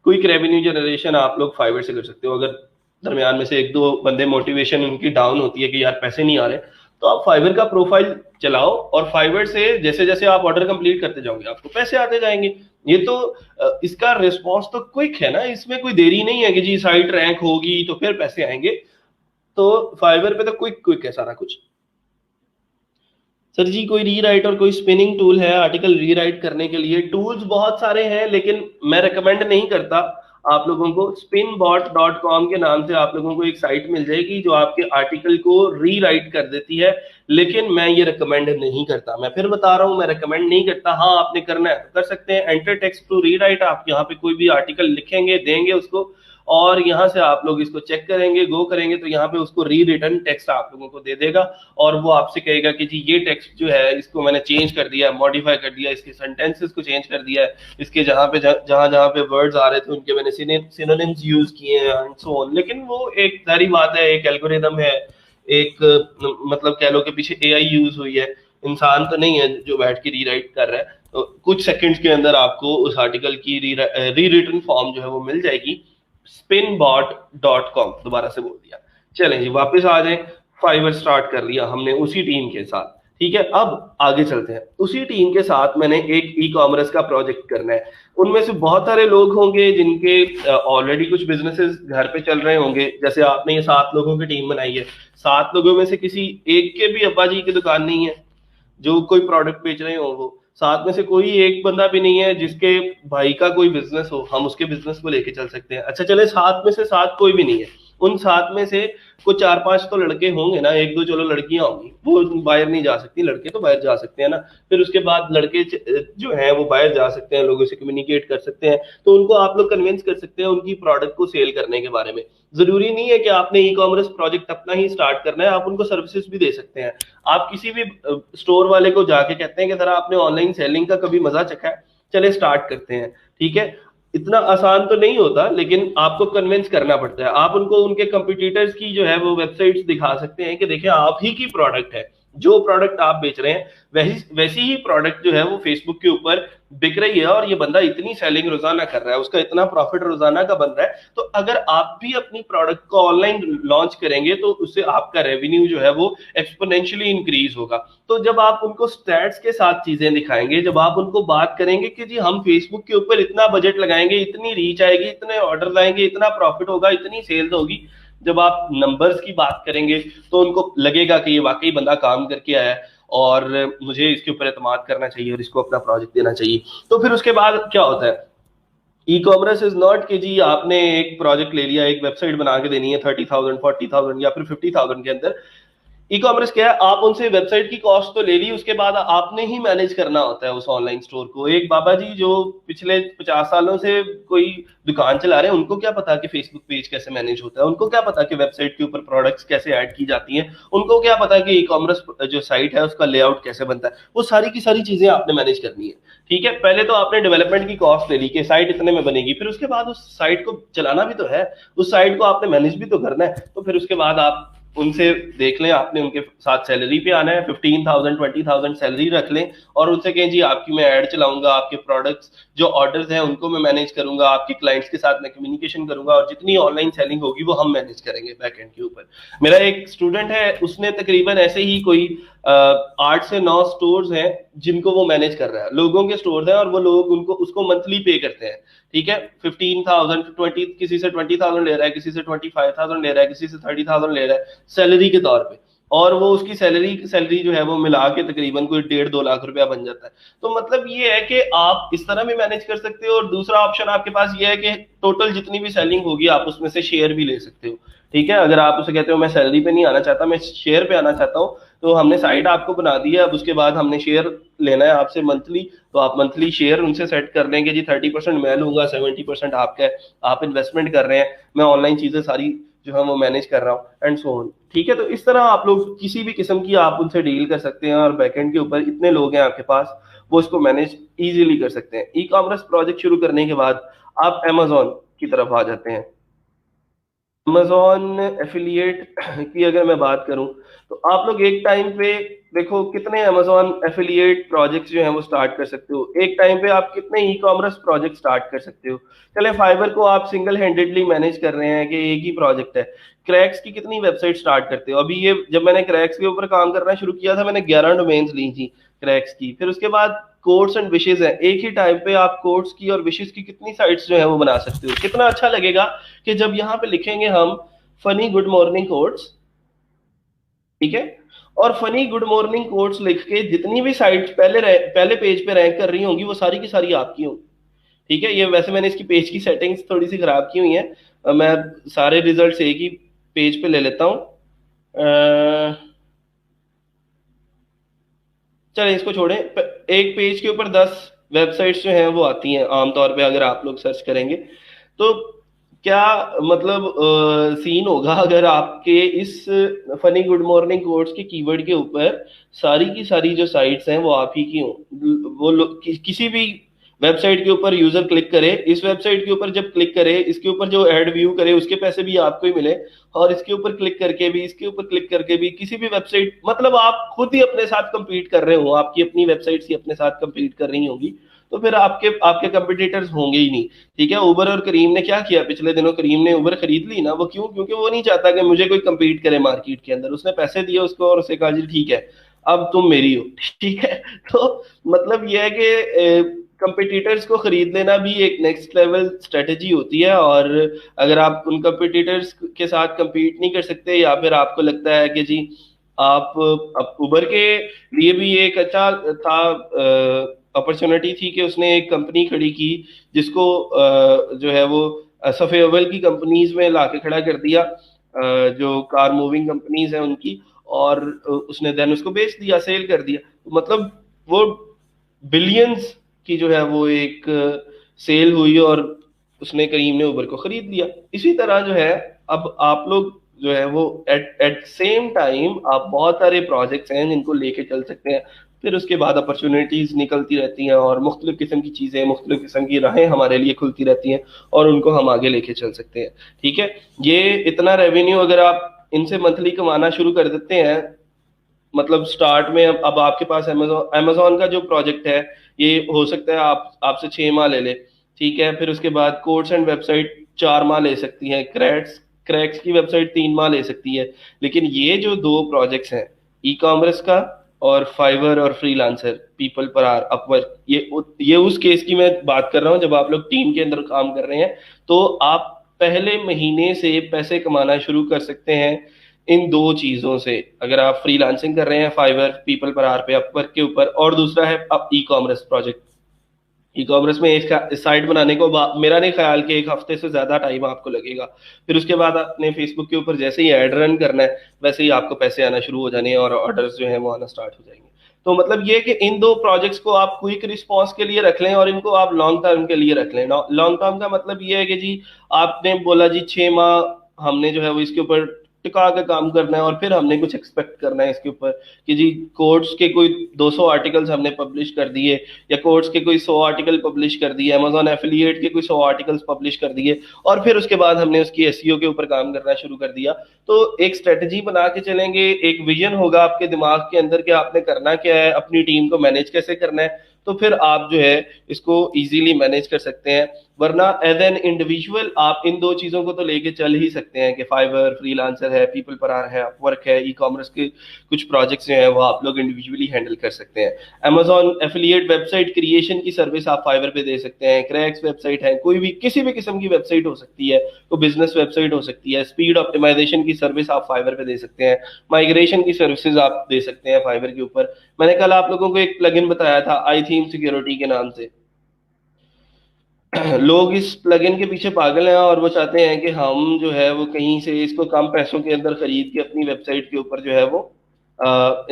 क्विक रेवेन्यू जनरेशन आप लोग फाइवर से कर सकते हो। अगर दरमियान में से एक दो बंदे मोटिवेशन उनकी डाउन होती है कि यार पैसे नहीं आ रहे, तो आप फाइवर का प्रोफाइल चलाओ और फाइवर से जैसे जैसे आप ऑर्डर कंप्लीट करते जाओगे आपको पैसे आते जाएंगे। ये तो इसका रिस्पॉन्स तो क्विक है ना, इसमें कोई देरी नहीं है कि जी साइट रैंक होगी तो फिर पैसे आएंगे। तो फाइवर पे तो क्विक क्विक है सारा कुछ। सर जी कोई रीराइट और कोई स्पिनिंग टूल है आर्टिकल रीराइट करने के लिए? टूल्स बहुत सारे हैं लेकिन मैं रिकमेंड नहीं करता आप लोगों को। spinbot.com के नाम से आप लोगों को एक साइट मिल जाएगी जो आपके आर्टिकल को रीराइट कर देती है, लेकिन मैं ये रिकमेंड नहीं करता। मैं फिर बता रहा हूँ, मैं रिकमेंड नहीं करता। हाँ आपने करना है तो कर सकते हैं, एंटर टेक्स्ट टू रीराइट, आप यहाँ पे कोई भी आर्टिकल लिखेंगे देंगे उसको और यहाँ से आप लोग इसको चेक करेंगे, गो करेंगे तो यहाँ पे उसको री रिटर्न टेक्स्ट आप लोगों को दे देगा और वो आपसे कहेगा कि जी ये टेक्स्ट जो है इसको मैंने चेंज कर दिया, मॉडिफाई कर दिया, इसके सेंटेंसेस को चेंज कर दिया है, इसके जहाँ पे जहाँ पे वर्ड्स आ रहे थे उनके मैंने सिनोनिम्स यूज किए हैं एंड सो ऑन। लेकिन वो एक सारी बात है, एक एल्गोरिदम है, एक मतलब कह लो कि पीछे एआई यूज हुई है, इंसान तो नहीं है जो बैठ के रीराइट कर रहा है। तो कुछ सेकंड्स के अंदर आपको उस आर्टिकल की री रिटर्न फॉर्म जो है वो मिल जाएगी। spinbot.com, दोबारा से बोल दिया। चलें जी वापस आ जाएं, फाइवर स्टार्ट कर लिया हमने उसी टीम के साथ। ठीक है, अब आगे चलते हैं। उसी टीम के साथ मैंने एक ई कॉमर्स का प्रोजेक्ट करना है। उनमें से बहुत सारे लोग होंगे जिनके ऑलरेडी कुछ बिजनेसेस घर पे चल रहे होंगे, जैसे आपने ये 7 लोगों की टीम बनाई है, 7 लोगों में से किसी एक के भी अब्बा जी की दुकान नहीं है जो कोई प्रोडक्ट बेच रहे हो। वो 7 में से कोई एक बंदा भी नहीं है जिसके भाई का कोई बिजनेस हो, हम उसके बिजनेस को लेके चल सकते हैं। अच्छा चले 7 में से 7 कोई भी नहीं है, उन 7 में से कुछ 4-5 तो लड़के होंगे ना, एक दो चलो लड़कियां होंगी, वो बाहर नहीं जा सकती, लड़के तो बाहर जा सकते हैं ना। फिर उसके बाद लड़के जो है वो बाहर जा सकते हैं, लोगों से कम्युनिकेट कर सकते हैं, तो उनको आप लोग कन्विंस कर सकते हैं उनकी प्रोडक्ट को सेल करने के बारे में। जरूरी नहीं है कि आपने ई कॉमर्स प्रोजेक्ट अपना ही स्टार्ट करना है, आप उनको सर्विसेज भी दे सकते हैं। आप किसी भी स्टोर वाले को जाके कहते हैं कि जरा आपने ऑनलाइन सेलिंग का कभी मजा चखा है, चले स्टार्ट करते हैं। ठीक है, इतना आसान तो नहीं होता लेकिन आपको कन्विंस करना पड़ता है। आप उनको उनके कंपटीटर्स की जो है वो वेबसाइट्स दिखा सकते हैं कि देखिए आप ही की प्रोडक्ट है, जो प्रोडक्ट आप बेच रहे हैं वैसी ही प्रोडक्ट जो है वो फेसबुक के ऊपर बिक रही है और ये बंदा इतनी सेलिंग रोजाना कर रहा है, उसका इतना प्रॉफिट रोजाना का बन रहा है। तो अगर आप भी अपनी प्रोडक्ट को ऑनलाइन लॉन्च करेंगे तो उससे आपका रेवेन्यू जो है वो एक्सपोनेंशियली इंक्रीज होगा। तो जब आप उनको स्टैट्स के साथ चीजें दिखाएंगे, जब आप उनको बात करेंगे कि जी हम फेसबुक के ऊपर इतना बजट लगाएंगे, इतनी रीच आएगी, इतने ऑर्डर आएंगे, इतना प्रॉफिट होगा, इतनी सेल्स होगी, जब आप नंबर्स की बात करेंगे तो उनको लगेगा कि ये वाकई बंदा काम करके आया है और मुझे इसके ऊपर एतमाद करना चाहिए और इसको अपना प्रोजेक्ट देना चाहिए। तो फिर उसके बाद क्या होता है, ई कॉमर्स इज नॉट कि जी आपने एक प्रोजेक्ट ले लिया, एक वेबसाइट बना के देनी है 30,000 40,000 या फिर 50,000 के अंदर। ई कॉमर्स क्या है, आप उनसे वेबसाइट की कॉस्ट तो ले ली, उसके बाद आपने ही मैनेज करना होता है उस ऑनलाइन स्टोर को। एक बाबा जी जो पिछले 50 सालों से कोई दुकान चला रहे हैं, उनको क्या पता कि फेसबुक पेज कैसे मैनेज होता है, उनको क्या पता कि वेबसाइट के ऊपर प्रोडक्ट्स कैसे ऐड की जाती हैं, उनको क्या पता कि ई कॉमर्स जो साइट है उसका लेआउट कैसे बनता है। वो सारी की सारी चीजें आपने मैनेज करनी है। ठीक है, पहले तो आपने डेवलपमेंट की कॉस्ट ले ली कि साइट इतने में बनेगी, फिर उसके बाद उस साइट को चलाना भी तो है, उस साइट को आपने मैनेज भी तो करना है। तो फिर उसके बाद आप उनसे देख लें, आपने उनके साथ सैलरी पे आना है, 15,000 20,000 सैलरी रख लें और उनसे कहें जी आपकी मैं ऐड चलाऊंगा, आपके प्रोडक्ट्स जो ऑर्डर्स हैं उनको मैं मैनेज करूंगा, आपके क्लाइंट्स के साथ मैं कम्युनिकेशन करूंगा और जितनी ऑनलाइन सेलिंग होगी वो हम मैनेज करेंगे बैक एंड के ऊपर। मेरा एक स्टूडेंट है, उसने तकरीबन ऐसे ही कोई 8 से 9 स्टोर्स हैं जिनको वो मैनेज कर रहा है, लोगों के स्टोर्स हैं और वो लोग उनको उसको मंथली पे करते हैं। ठीक है, 15,000 20, किसी से 20,000 ले रहा है, किसी से 25,000 ले रहा है, किसी से 30,000 ले रहा है सैलरी के तौर पे, और वो उसकी सैलरी जो है वो मिला के तकरीबन कोई 1.5-2 लाख रुपया बन जाता है। तो मतलब ये है कि आप इस तरह भी मैनेज कर सकते हो, और दूसरा ऑप्शन आपके पास ये है कि टोटल जितनी भी सेलिंग होगी आप उसमें से शेयर भी ले सकते हो। ठीक है, अगर आप उसे कहते हो मैं सैलरी पे नहीं आना चाहता, मैं शेयर पे आना चाहता हूँ, तो हमने साइट आपको बना दी है। अब उसके बाद हमने शेयर लेना है आपसे मंथली, तो आप मंथली शेयर उनसे सेट कर लेंगे जी 30% मैं लूंगा, 70% आपका है, आप इन्वेस्टमेंट कर रहे हैं, मैं ऑनलाइन चीजें सारी जो है वो मैनेज कर रहा हूँ एंड सो ऑन। ठीक है, तो इस तरह आप लोग किसी भी किस्म की आप उनसे डील कर सकते हैं, और बैकएंड के ऊपर इतने लोग हैं आपके पास, वो इसको मैनेज इजीली कर सकते हैं। ई कॉमर्स प्रोजेक्ट शुरू करने के बाद आप अमेजोन की तरफ आ जाते हैं। अमेजोन एफिलिएट की अगर मैं बात करूं, तो आप लोग एक टाइम पे देखो कितने अमेजोन एफिलिएट प्रोजेक्ट्स जो हैं वो स्टार्ट कर सकते हो, एक टाइम पे आप कितने ई कॉमर्स प्रोजेक्ट स्टार्ट कर सकते हो। चले फाइबर को आप सिंगल हैंडेडली मैनेज कर रहे हैं कि एक ही प्रोजेक्ट है, क्रैक्स की कितनी वेबसाइट स्टार्ट करते हो। अभी ये जब मैंने क्रैक्स के ऊपर काम करना शुरू किया था, मैंने 11 डोमेन्स ली थी क्रैक्स की। फिर उसके बाद कोर्स एंड विशेज है, एक ही टाइम पे आप कोर्स की और विशेज की कितनी साइट्स जो है वो बना सकते हो। कितना अच्छा लगेगा कि जब यहाँ पे लिखेंगे हम फनी गुड मॉर्निंग कोट्स, ठीक है, और फनी गुड मॉर्निंग कोट्स लिख के जितनी भी साइट पहले पेज पे रैंक कर रही होंगी वो सारी की सारी आपकी होंगी। ठीक है, ये वैसे मैंने इसकी पेज की सेटिंग्स थोड़ी सी खराब की हुई है, मैं सारे रिजल्ट्स एक ही पेज पे ले लेता हूँ। चलिए इसको छोड़ें, एक पेज के ऊपर 10 वेबसाइट्स जो हैं वो आती हैं आमतौर पे अगर आप लोग सर्च करेंगे। तो क्या मतलब सीन होगा अगर आपके इस फनी गुड मॉर्निंग कोट्स के कीवर्ड के ऊपर सारी की सारी जो साइट्स हैं वो आप ही की हों। किसी भी वेबसाइट के ऊपर यूजर क्लिक करे, इस वेबसाइट के ऊपर जब क्लिक करे, इसके ऊपर जो एड व्यू करे उसके पैसे भी आपको ही मिले, और इसके ऊपर क्लिक करके भी, इसके ऊपर क्लिक करके भी, किसी भी वेबसाइट, मतलब आप खुद ही अपने साथ कंपीट कर रहे हो, आपकी अपनी वेबसाइट ही अपने साथ कंपीट कर रही होंगी, तो फिर आपके आपके कंपिटिटर्स होंगे ही नहीं। ठीक है, उबर और करीम ने क्या किया पिछले दिनों, करीम ने उबर खरीद ली ना, वो क्यों? क्योंकि वो नहीं चाहता कि मुझे कोई कंपीट करे मार्केट के अंदर, उसने पैसे दिए उसको और उसे कहा जी ठीक है अब तुम मेरी हो। ठीक है, तो मतलब ये है कि कंपिटिटर्स को खरीद लेना भी एक नेक्स्ट लेवल स्ट्रेटेजी होती है, और अगर आप उन कंपिटिटर्स के साथ compete नहीं कर सकते, या फिर आपको लगता है कि जी आप अब उबर के लिए भी एक अच्छा था, अपॉर्चुनिटी थी कि उसने एक कंपनी खड़ी की जिसको जो है वो सफ़े अव्वल की कंपनीज में लाके खड़ा कर दिया, जो कार मूविंग कंपनीज हैं उनकी, और उसने देन उसको बेच दिया, सेल कर दिया। मतलब वो बिलियंस की जो है वो एक सेल हुई, और उसने करीम ने उबर को खरीद लिया। इसी तरह जो है अब आप लोग जो है वो एट एट सेम टाइम आप बहुत सारे प्रोजेक्ट्स हैं जिनको लेके चल सकते हैं। फिर उसके बाद अपॉर्चुनिटीज निकलती रहती हैं, और मुख्तलिफ किस्म की चीज़ें, मुख्तलिफ किस्म की राहें हमारे लिए खुलती रहती हैं, और उनको हम आगे लेके चल सकते हैं। ठीक है, ये इतना रेवेन्यू अगर आप इनसे मंथली कमाना शुरू कर देते हैं, मतलब स्टार्ट में अब आपके पास अमेजोन का जो प्रोजेक्ट है ये हो सकता है आप आपसे 6 माह ले ले। ठीक है, फिर उसके बाद कोर्स एंड वेबसाइट 4 माह ले सकती है, क्रैक्स की वेबसाइट 3 माह ले सकती है। लेकिन ये जो दो प्रोजेक्ट्स हैं, ई कॉमर्स का और फाइवर और फ्रीलांसर, पीपल पर आर, अपवर्क, ये उस केस की मैं बात कर रहा हूँ जब आप लोग टीम के अंदर काम कर रहे हैं, तो आप पहले महीने से पैसे कमाना शुरू कर सकते हैं इन दो चीजों से। अगर आप फ्रीलांसिंग कर रहे हैं फाइवर पीपल पर आर पे, अपवर्क के ऊपर, और दूसरा है e commerce project. E commerce में एक साइट बनाने को मेरा नहीं ख्याल कि 1 हफ्ते से ज्यादा टाइम आपको लगेगा। फिर उसके बाद आपने फेसबुक के ऊपर जैसे ही एड रन करना है, वैसे ही आपको पैसे आना शुरू हो जाने हैं और ऑर्डर्स जो है वो आना स्टार्ट हो जाएंगे। तो मतलब ये कि इन दो प्रोजेक्ट्स को आप क्विक रिस्पॉन्स के लिए रख लें, और इनको आप लॉन्ग टर्म के लिए रख लें। लॉन्ग टर्म का मतलब ये है कि जी आपने बोला जी 6 माह हमने जो है वो इसके ऊपर टिका के काम करना है और फिर हमने कुछ एक्सपेक्ट करना है इसके ऊपर कि जी कोर्ट्स के कोई 200 आर्टिकल्स हमने पब्लिश कर दिए या कोर्ट्स के कोई 100 आर्टिकल पब्लिश कर दिए, अमेजॉन एफिलिएट के कोई 100 आर्टिकल्स पब्लिश कर दिए और फिर उसके बाद हमने उसकी एसईओ के ऊपर काम करना शुरू कर दिया। तो एक स्ट्रेटजी बना के चलेंगे, एक विजन होगा आपके दिमाग के अंदर कि आपने करना क्या है, अपनी टीम को मैनेज कैसे करना है, तो फिर आप जो है इसको इजीली मैनेज कर सकते हैं। वरना एज एन इंडिविजुअल आप इन दो चीजों को तो लेके चल ही सकते हैं कि फाइवर फ्रीलांसर है, पीपल पर आर है, अपवर्क है, ई कॉमर्स के कुछ प्रोजेक्ट्स जो हैं वो आप लोग इंडिविजुअली हैंडल कर सकते हैं। अमेजॉन एफिलिएट वेबसाइट क्रिएशन की सर्विस आप फाइवर पे दे सकते हैं, क्रैक्स वेबसाइट है, कोई भी किसी भी किस्म की वेबसाइट हो सकती है, तो बिजनेस वेबसाइट हो सकती है, स्पीड ऑप्टिमाइजेशन की सर्विस आप फाइवर पे दे सकते हैं, माइग्रेशन की सर्विसेज आप दे सकते हैं फाइवर के ऊपर। मैंने कल आप लोगों को एक प्लगइन बताया था आई थीम सिक्योरिटी के नाम से। लोग इस प्लगइन के पीछे पागल हैं और वो चाहते हैं कि हम जो है वो कहीं से इसको कम पैसों के अंदर खरीद के अपनी वेबसाइट के ऊपर जो है वो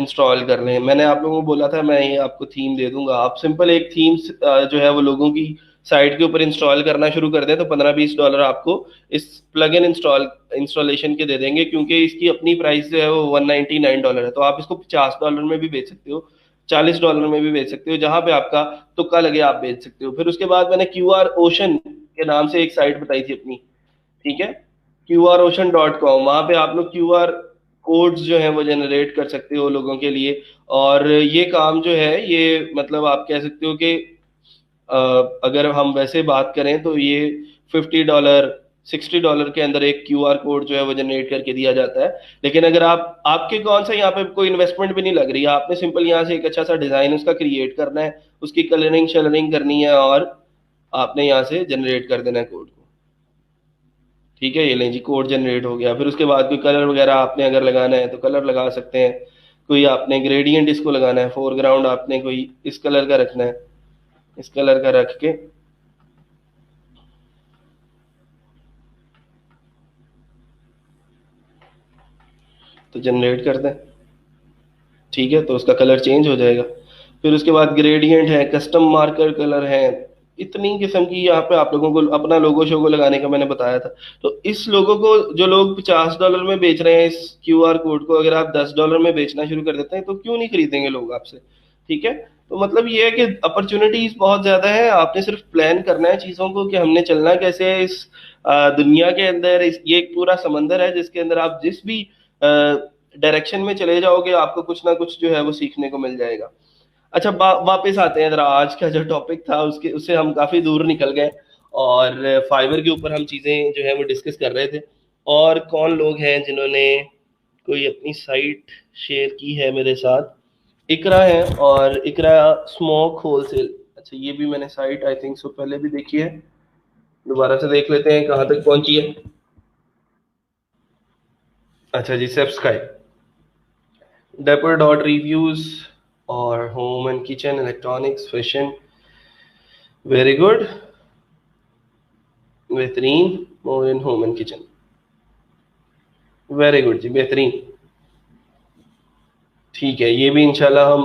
इंस्टॉल कर लें। मैंने आप लोगों को बोला था मैं ये आपको थीम दे दूंगा, आप सिंपल एक थीम जो है वो लोगों की साइट के ऊपर इंस्टॉल करना शुरू कर दें तो 15-20 डॉलर आपको इस प्लगइन इंस्टॉलेशन के दे देंगे, क्योंकि इसकी अपनी प्राइस जो है वो $199 है। तो आप इसको $50 में भी बेच सकते हो, $40 में भी बेच सकते हो, जहां पे आपका तुक्का लगे आप बेच सकते हो। फिर उसके बाद मैंने QR ओशन के नाम से एक साइट बताई थी अपनी, ठीक है, QRocean.com। वहां पे आप लोग QR कोड्स जो है वो जनरेट कर सकते हो लोगों के लिए। और ये काम जो है ये मतलब आप कह सकते हो कि अगर हम वैसे बात करें तो ये $50 $60 के अंदर एक QR कोड जो है वो जनरेट करके दिया जाता है। लेकिन अगर आप आपके कौन सा यहाँ पे कोई इन्वेस्टमेंट भी नहीं लग रही है, आपने सिंपल यहाँ से एक अच्छा सा डिजाइन उसका क्रिएट करना है, उसकी कलरिंग शलरिंग करनी है और आपने यहाँ से जनरेट कर देना है कोड को। ठीक है, ये लें जी कोड जनरेट हो गया। फिर उसके बाद कोई कलर वगैरह आपने अगर लगाना है तो कलर लगा सकते हैं। कोई आपने ग्रेडियंट इसको लगाना है, फोरग्राउंड आपने कोई इस कलर का रखना है, इस कलर का रख के तो जनरेट कर दें। ठीक है, तो उसका कलर चेंज हो जाएगा। फिर उसके बाद ग्रेडियंट है, कस्टम मार्कर कलर है, इतनी किस्म की यहाँ पे आप लोगों को अपना लोगो शोगो लगाने का मैंने बताया था। तो इस लोगो को जो लोग $50 में बेच रहे हैं, इस QR कोड को अगर आप $10 में बेचना शुरू कर देते हैं तो क्यों नहीं खरीदेंगे लोग आपसे। ठीक है, तो मतलब ये है कि अपॉर्चुनिटीज बहुत ज्यादा है, आपने सिर्फ प्लान करना है चीजों को कि हमने चलना कैसे है इस दुनिया के अंदर। ये एक पूरा समंदर है जिसके अंदर आप जिस भी डायरेक्शन में चले जाओगे आपको कुछ ना कुछ जो है वो सीखने को मिल जाएगा। अच्छा, वापस आते हैं जरा, आज का जो टॉपिक था उसके उससे हम काफी दूर निकल गए और फाइबर के ऊपर हम चीजें जो है वो डिस्कस कर रहे थे। और कौन लोग हैं जिन्होंने कोई अपनी साइट शेयर की है मेरे साथ? इकरा है, और इकरा स्मोक होलसेल। अच्छा, ये भी मैंने साइट आई थिंक सो पहले भी देखी है, दोबारा से देख लेते हैं कहाँ तक पहुंची है। अच्छा जी, सब्सक्राइब Dapper.reviews और home and kitchen electronics fashion, very good, बेहतरीन। More in home and kitchen, very good जी, बेहतरीन। ठीक है, ये भी इंशाल्लाह हम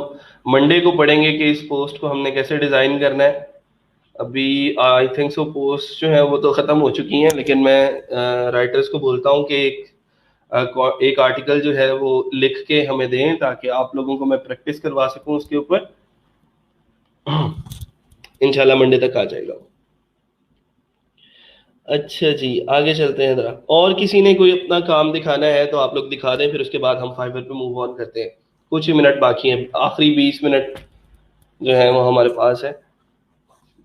मंडे को पढ़ेंगे कि इस पोस्ट को हमने कैसे डिजाइन करना है। अभी आई थिंक सो पोस्ट जो है वो तो खत्म हो चुकी हैं, लेकिन मैं राइटर्स को बोलता हूँ कि एक आर्टिकल जो है वो लिख के हमें दें ताकि आप लोगों को मैं प्रैक्टिस करवा सकूं उसके ऊपर। इंशाल्लाह मंडे तक आ जाएगा। अच्छा जी, आगे चलते हैं जरा। और किसी ने कोई अपना काम दिखाना है तो आप लोग दिखा दें, फिर उसके बाद हम फाइवर पे मूव ऑन करते हैं। कुछ ही मिनट बाकी हैं, आखिरी 20 मिनट जो है वो हमारे पास है।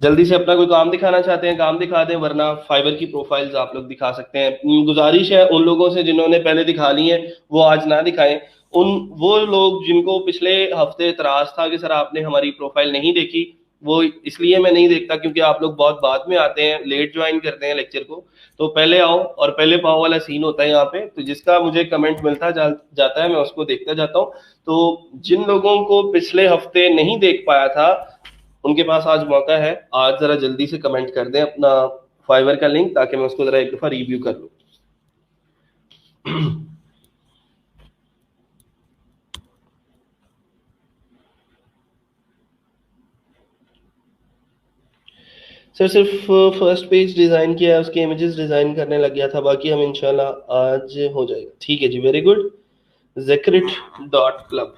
जल्दी से अपना कोई काम दिखाना चाहते हैं काम दिखा दें, वरना फाइवर की प्रोफाइल्स आप लोग दिखा सकते हैं। गुजारिश है उन लोगों से जिन्होंने पहले दिखा ली है वो आज ना दिखाएं। उन वो लोग जिनको पिछले हफ्ते इतराज था कि सर आपने हमारी प्रोफाइल नहीं देखी, वो इसलिए मैं नहीं देखता क्योंकि आप लोग बहुत बाद में आते हैं, लेट ज्वाइन करते हैं लेक्चर को। तो पहले आओ और पहले पाओ वाला सीन होता है यहाँ पे। तो जिसका मुझे कमेंट मिलता जाता है मैं उसको देखता जाता हूँ। तो जिन लोगों को पिछले हफ्ते नहीं देख पाया था उनके पास आज मौका है, आज जरा जल्दी से कमेंट कर दें अपना फाइवर का लिंक ताकि मैं उसको जरा एक दफा रिव्यू कर लूँ। सर सिर्फ फर्स्ट पेज डिज़ाइन किया है, उसके इमेजेस डिज़ाइन करने लग गया था, बाकी हम इंशाल्लाह आज हो जाएगा। ठीक है जी, वेरी गुड। Zekrit.club।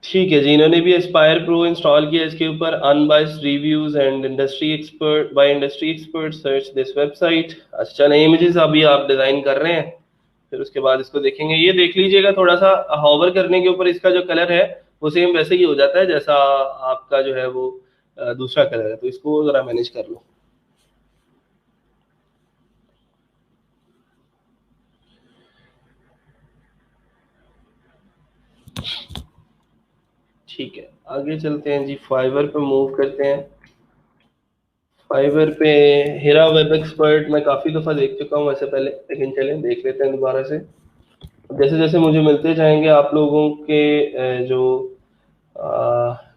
ठीक है जी, इन्होंने भी एस्पायर प्रो इंस्टॉल किया, इसके ऊपर unbiased reviews and industry expert by industry expert search this website. अच्छा, नए इमेजेस अभी आप डिजाइन कर रहे हैं, फिर उसके बाद इसको देखेंगे। ये देख लीजिएगा, थोड़ा सा हॉवर करने के ऊपर इसका जो कलर है वो सेम वैसे ही हो जाता है जैसा आपका जो है वो दूसरा कलर है, तो इसको जरा मैनेज कर लो। ठीक है, आगे चलते हैं जी, फाइवर पे मूव करते हैं। फाइवर पे हेरा वेब एक्सपर्ट मैं काफ़ी दफ़ा देख चुका हूँ वैसे पहले, लेकिन चलें देख लेते हैं दोबारा से। जैसे जैसे मुझे मिलते जाएंगे आप लोगों के जो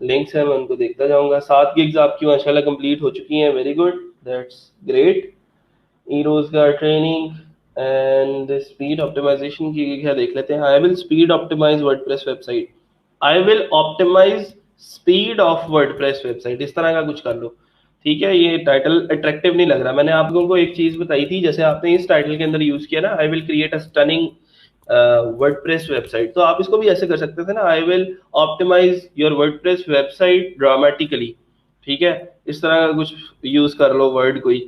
लिंक्स हैं मैं उनको देखता जाऊंगा। 7 गिग्स आपकी माशाल्लाह कंप्लीट हो चुकी हैं, वेरी गुड, दैट्स ग्रेट। ई रोजगार ट्रेनिंग एंड स्पीड ऑप्टिमाइजेशन की क्या देख लेते हैं। I will speed optimize WordPress website, I will optimize speed of WordPress website, इस तरह का कुछ कर लो। ठीक है, ये टाइटल अट्रैक्टिव नहीं लग रहा। मैंने आप लोगों को एक चीज बताई थी, जैसे आपने इस टाइटल के अंदर यूज किया ना, I will create a stunning WordPress website, तो आप इसको भी ऐसे कर सकते थे ना, I will optimize your WordPress website dramatically. ठीक है, इस तरह का कुछ यूज कर लो वर्ड कोई,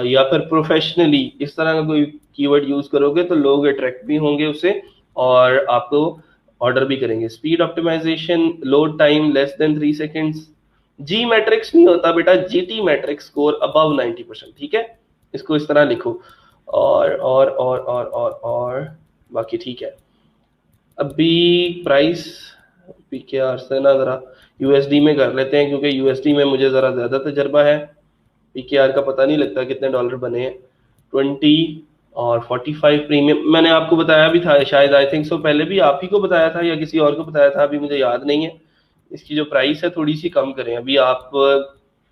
या फिर प्रोफेशनली, इस तरह का कोई कीवर्ड यूज करोगे तो लोग अट्रैक्ट भी होंगे उससे और आपको ऑर्डर भी करेंगे। Speed optimization, load time less than 3 seconds. जी मैट्रिक्स नहीं होता बेटा, जीटी मैट्रिक्स, स्कोर अबव 90%। ठीक है, इसको इस तरह लिखो। और बाकी ठीक है। अभी प्राइस पीकेआर से ना जरा यूएसडी में कर लेते हैं, क्योंकि यूएसडी में मुझे जरा ज्यादा तजर्बा है। पीकेआर का पता नहीं लगता कितने डॉलर बने हैं। 20 और 45 प्रीमियम मैंने आपको बताया भी था शायद, आई थिंक सो, पहले भी आप ही को बताया था या किसी और को बताया था, अभी मुझे याद नहीं है। इसकी जो प्राइस है थोड़ी सी कम करें, अभी आप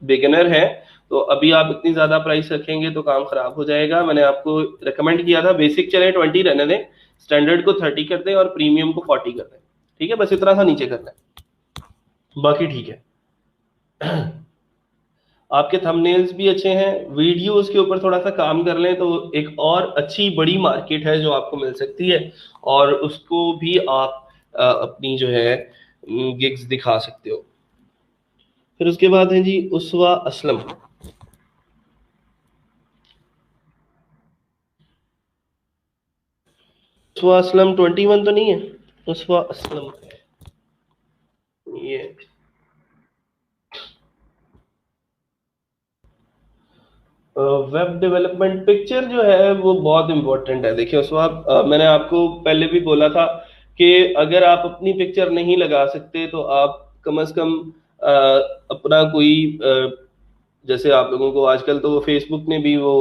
बिगिनर हैं तो अभी आप इतनी ज्यादा प्राइस रखेंगे तो काम खराब हो जाएगा। मैंने आपको रिकमेंड किया था बेसिक चले 20 रहने दें, स्टैंडर्ड को 30 कर दें और प्रीमियम को 40 कर दें। ठीक है, बस इतना सा नीचे करना है, बाकी ठीक है। आपके थंबनेल्स भी अच्छे हैं, वीडियोस के ऊपर थोड़ा सा काम कर लें तो एक और अच्छी बड़ी मार्केट है जो आपको मिल सकती है, और उसको भी आप अपनी जो है गिग्स दिखा सकते हो। फिर उसके बाद है जी उसवा असलम। उसवा असलम 21 तो नहीं है? उसवा असलम ये वेब डेवलपमेंट पिक्चर जो है वो बहुत इंपॉर्टेंट है। देखिए उस वक्त मैंने आपको पहले भी बोला था कि अगर आप अपनी पिक्चर नहीं लगा सकते तो आप कम से कम अ, अपना कोई जैसे आप लोगों को आजकल तो फेसबुक ने भी वो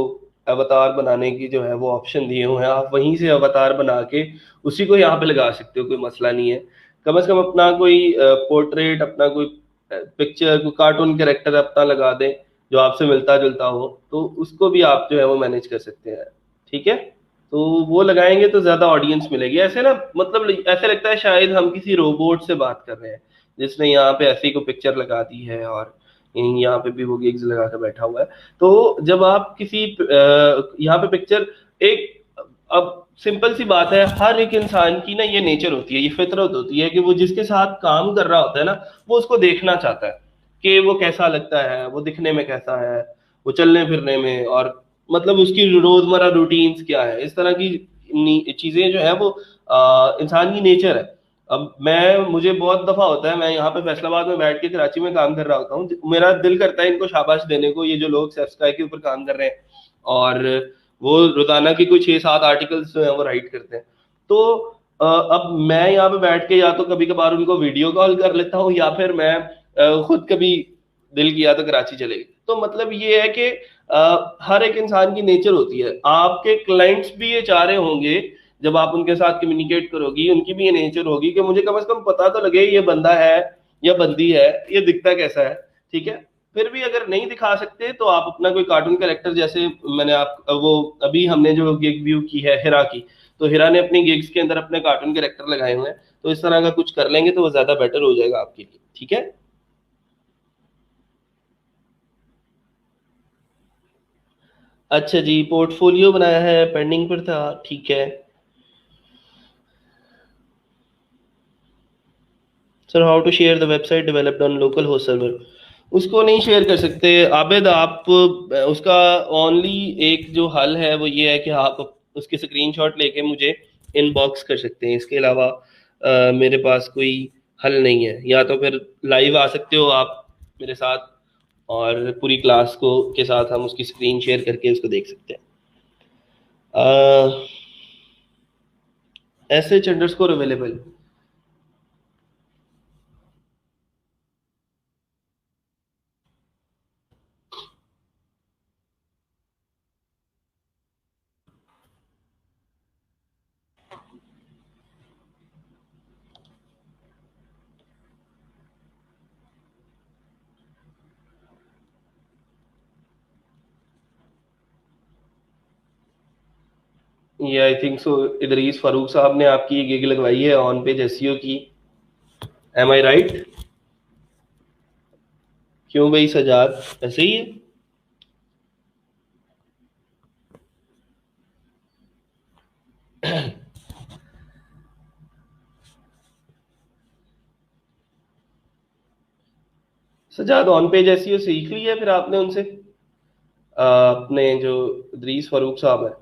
अवतार बनाने की जो है वो ऑप्शन दिए हुए हैं, आप वहीं से अवतार बना के उसी को यहाँ पे लगा सकते हो, कोई मसला नहीं है। कम से कम अपना कोई पोर्ट्रेट, अपना कोई पिक्चर, कोई कार्टून कैरेक्टर अपना लगा दें जो आपसे मिलता जुलता हो, तो उसको भी आप जो है वो मैनेज कर सकते हैं। ठीक है, तो वो लगाएंगे तो ज्यादा ऑडियंस मिलेगी। ऐसे ना मतलब ऐसे लगता है शायद हम किसी रोबोट से बात कर रहे हैं जिसने यहाँ पे ऐसी को पिक्चर लगा दी है और यहाँ पे भी वो गिग्स लगा कर बैठा हुआ है। तो जब आप किसी यहाँ पे पिक्चर एक, अब सिंपल सी बात है, हर एक इंसान की ना ये नेचर होती है, ये फितरत होती है कि वो जिसके साथ काम कर रहा होता है ना वो उसको देखना चाहता है कि वो कैसा लगता है, वो दिखने में कैसा है, वो चलने फिरने में, और मतलब उसकी रोजमर्रा रूटीन्स क्या है, इस तरह की चीजें जो है वो इंसान की नेचर है। अब मुझे बहुत दफा होता है, मैं यहाँ पे फैसलाबाद में बैठ के कराची में काम कर रहा होता हूँ, मेरा दिल करता है इनको शाबाश देने को, ये जो लोग सेफ्सकाई के ऊपर काम कर रहे हैं और वो रोजाना की कोई 6-7 आर्टिकल्स जो है वो राइट करते हैं। तो अब मैं यहाँ पे बैठ के या तो कभी कभार उनको वीडियो कॉल कर लेता हूँ या फिर मैं खुद कभी दिल किया तो कराची चले गए। तो मतलब ये है कि हर एक इंसान की नेचर होती है। आपके क्लाइंट्स भी ये चाह रहे होंगे, जब आप उनके साथ कम्युनिकेट करोगी उनकी भी ये नेचर होगी कि मुझे कम से कम पता तो लगे ये बंदा है या बंदी है, ये दिखता कैसा है। ठीक है, फिर भी अगर नहीं दिखा सकते तो आप अपना कोई कार्टून कैरेक्टर, जैसे मैंने आप वो अभी हमने जो गिग व्यू की है हिरा की, तो हिरा ने अपनी गिग्स के अंदर अपने कार्टून कैरेक्टर लगाए हुए हैं, तो इस तरह का कुछ कर लेंगे तो वो ज्यादा बेटर हो जाएगा आपके लिए। ठीक है। अच्छा जी, पोर्टफोलियो बनाया है, पेंडिंग पर था, ठीक है। Sir how to share the website developed on localhost server. उसको नहीं शेयर कर सकते आबिद आप। उसका ओनली एक जो हल है वो ये है कि आप उसकी स्क्रीनशॉट लेके मुझे इनबॉक्स कर सकते हैं। इसके अलावा मेरे पास कोई हल नहीं है। या तो फिर लाइव आ सकते हो आप मेरे साथ, और पूरी क्लास को के साथ हम उसकी स्क्रीन शेयर करके उसको देख सकते हैं। S H underscore available. ये I think so Idrees Farooq साहब ने आपकी ये गिग लगवाई है ऑन पेज एसईओ की। Am I right? क्यों भाई सजाद, ऐसे ही है? सजाद ऑन पेज एसईओ सीख लिया है फिर आपने उनसे, अपने जो इदरीस फारूक साहब है?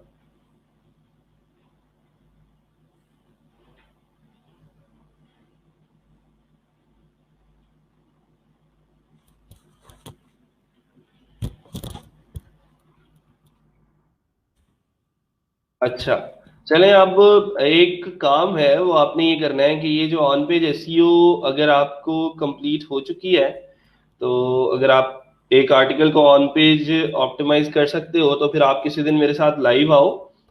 अच्छा, चलें। अब एक काम है वो आपने ये करना है कि ये जो ऑन पेज एसईओ अगर आपको कंप्लीट हो चुकी है, तो अगर आप एक आर्टिकल को ऑन पेज ऑप्टिमाइज कर सकते हो तो फिर आप किसी दिन मेरे साथ लाइव आओ,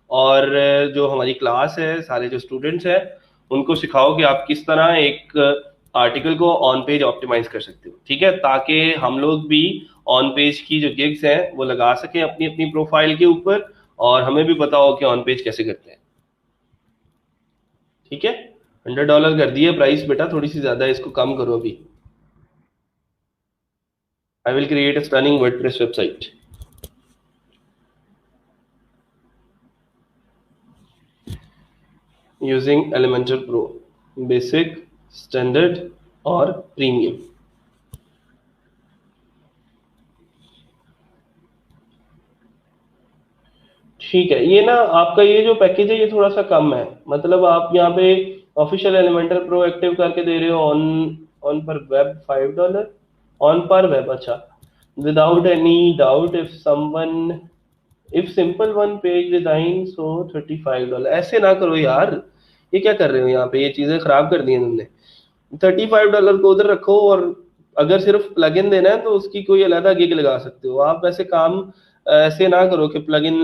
और जो हमारी क्लास है, सारे जो स्टूडेंट्स हैं, उनको सिखाओ कि आप किस तरह एक आर्टिकल को ऑन पेज ऑप्टिमाइज कर सकते हो। ठीक है, ताकि हम लोग भी ऑन पेज की जो गिग्स हैं वो लगा सकें अपनी अपनी प्रोफाइल के ऊपर, और हमें भी पता हो कि ऑन पेज कैसे करते हैं। ठीक है। $100 कर दिए प्राइस बेटा, थोड़ी सी ज्यादा है, इसको कम करो अभी। आई will create a stunning WordPress website using Elementor pro, basic, standard और प्रीमियम। ठीक है, ये ना आपका ये जो पैकेज है ये थोड़ा सा कम है। मतलब आप यहाँ पे ऑफिशियल एलिमेंटर प्रो एक्टिव करके दे रहे हो ऑन ऑन पर वेब $5, ऑन पर वेब। अच्छा, without any doubt if someone, if simple one page design सो $35। ऐसे ना करो यार, ये क्या कर रहे हो यहाँ पे, ये चीजें खराब कर दी हैं तुमने। $35 को उधर रखो, और अगर सिर्फ प्लगइन देना है तो उसकी कोई अलग गिग लगा सकते हो आप। ऐसे काम ऐसे ना करो कि प्लगइन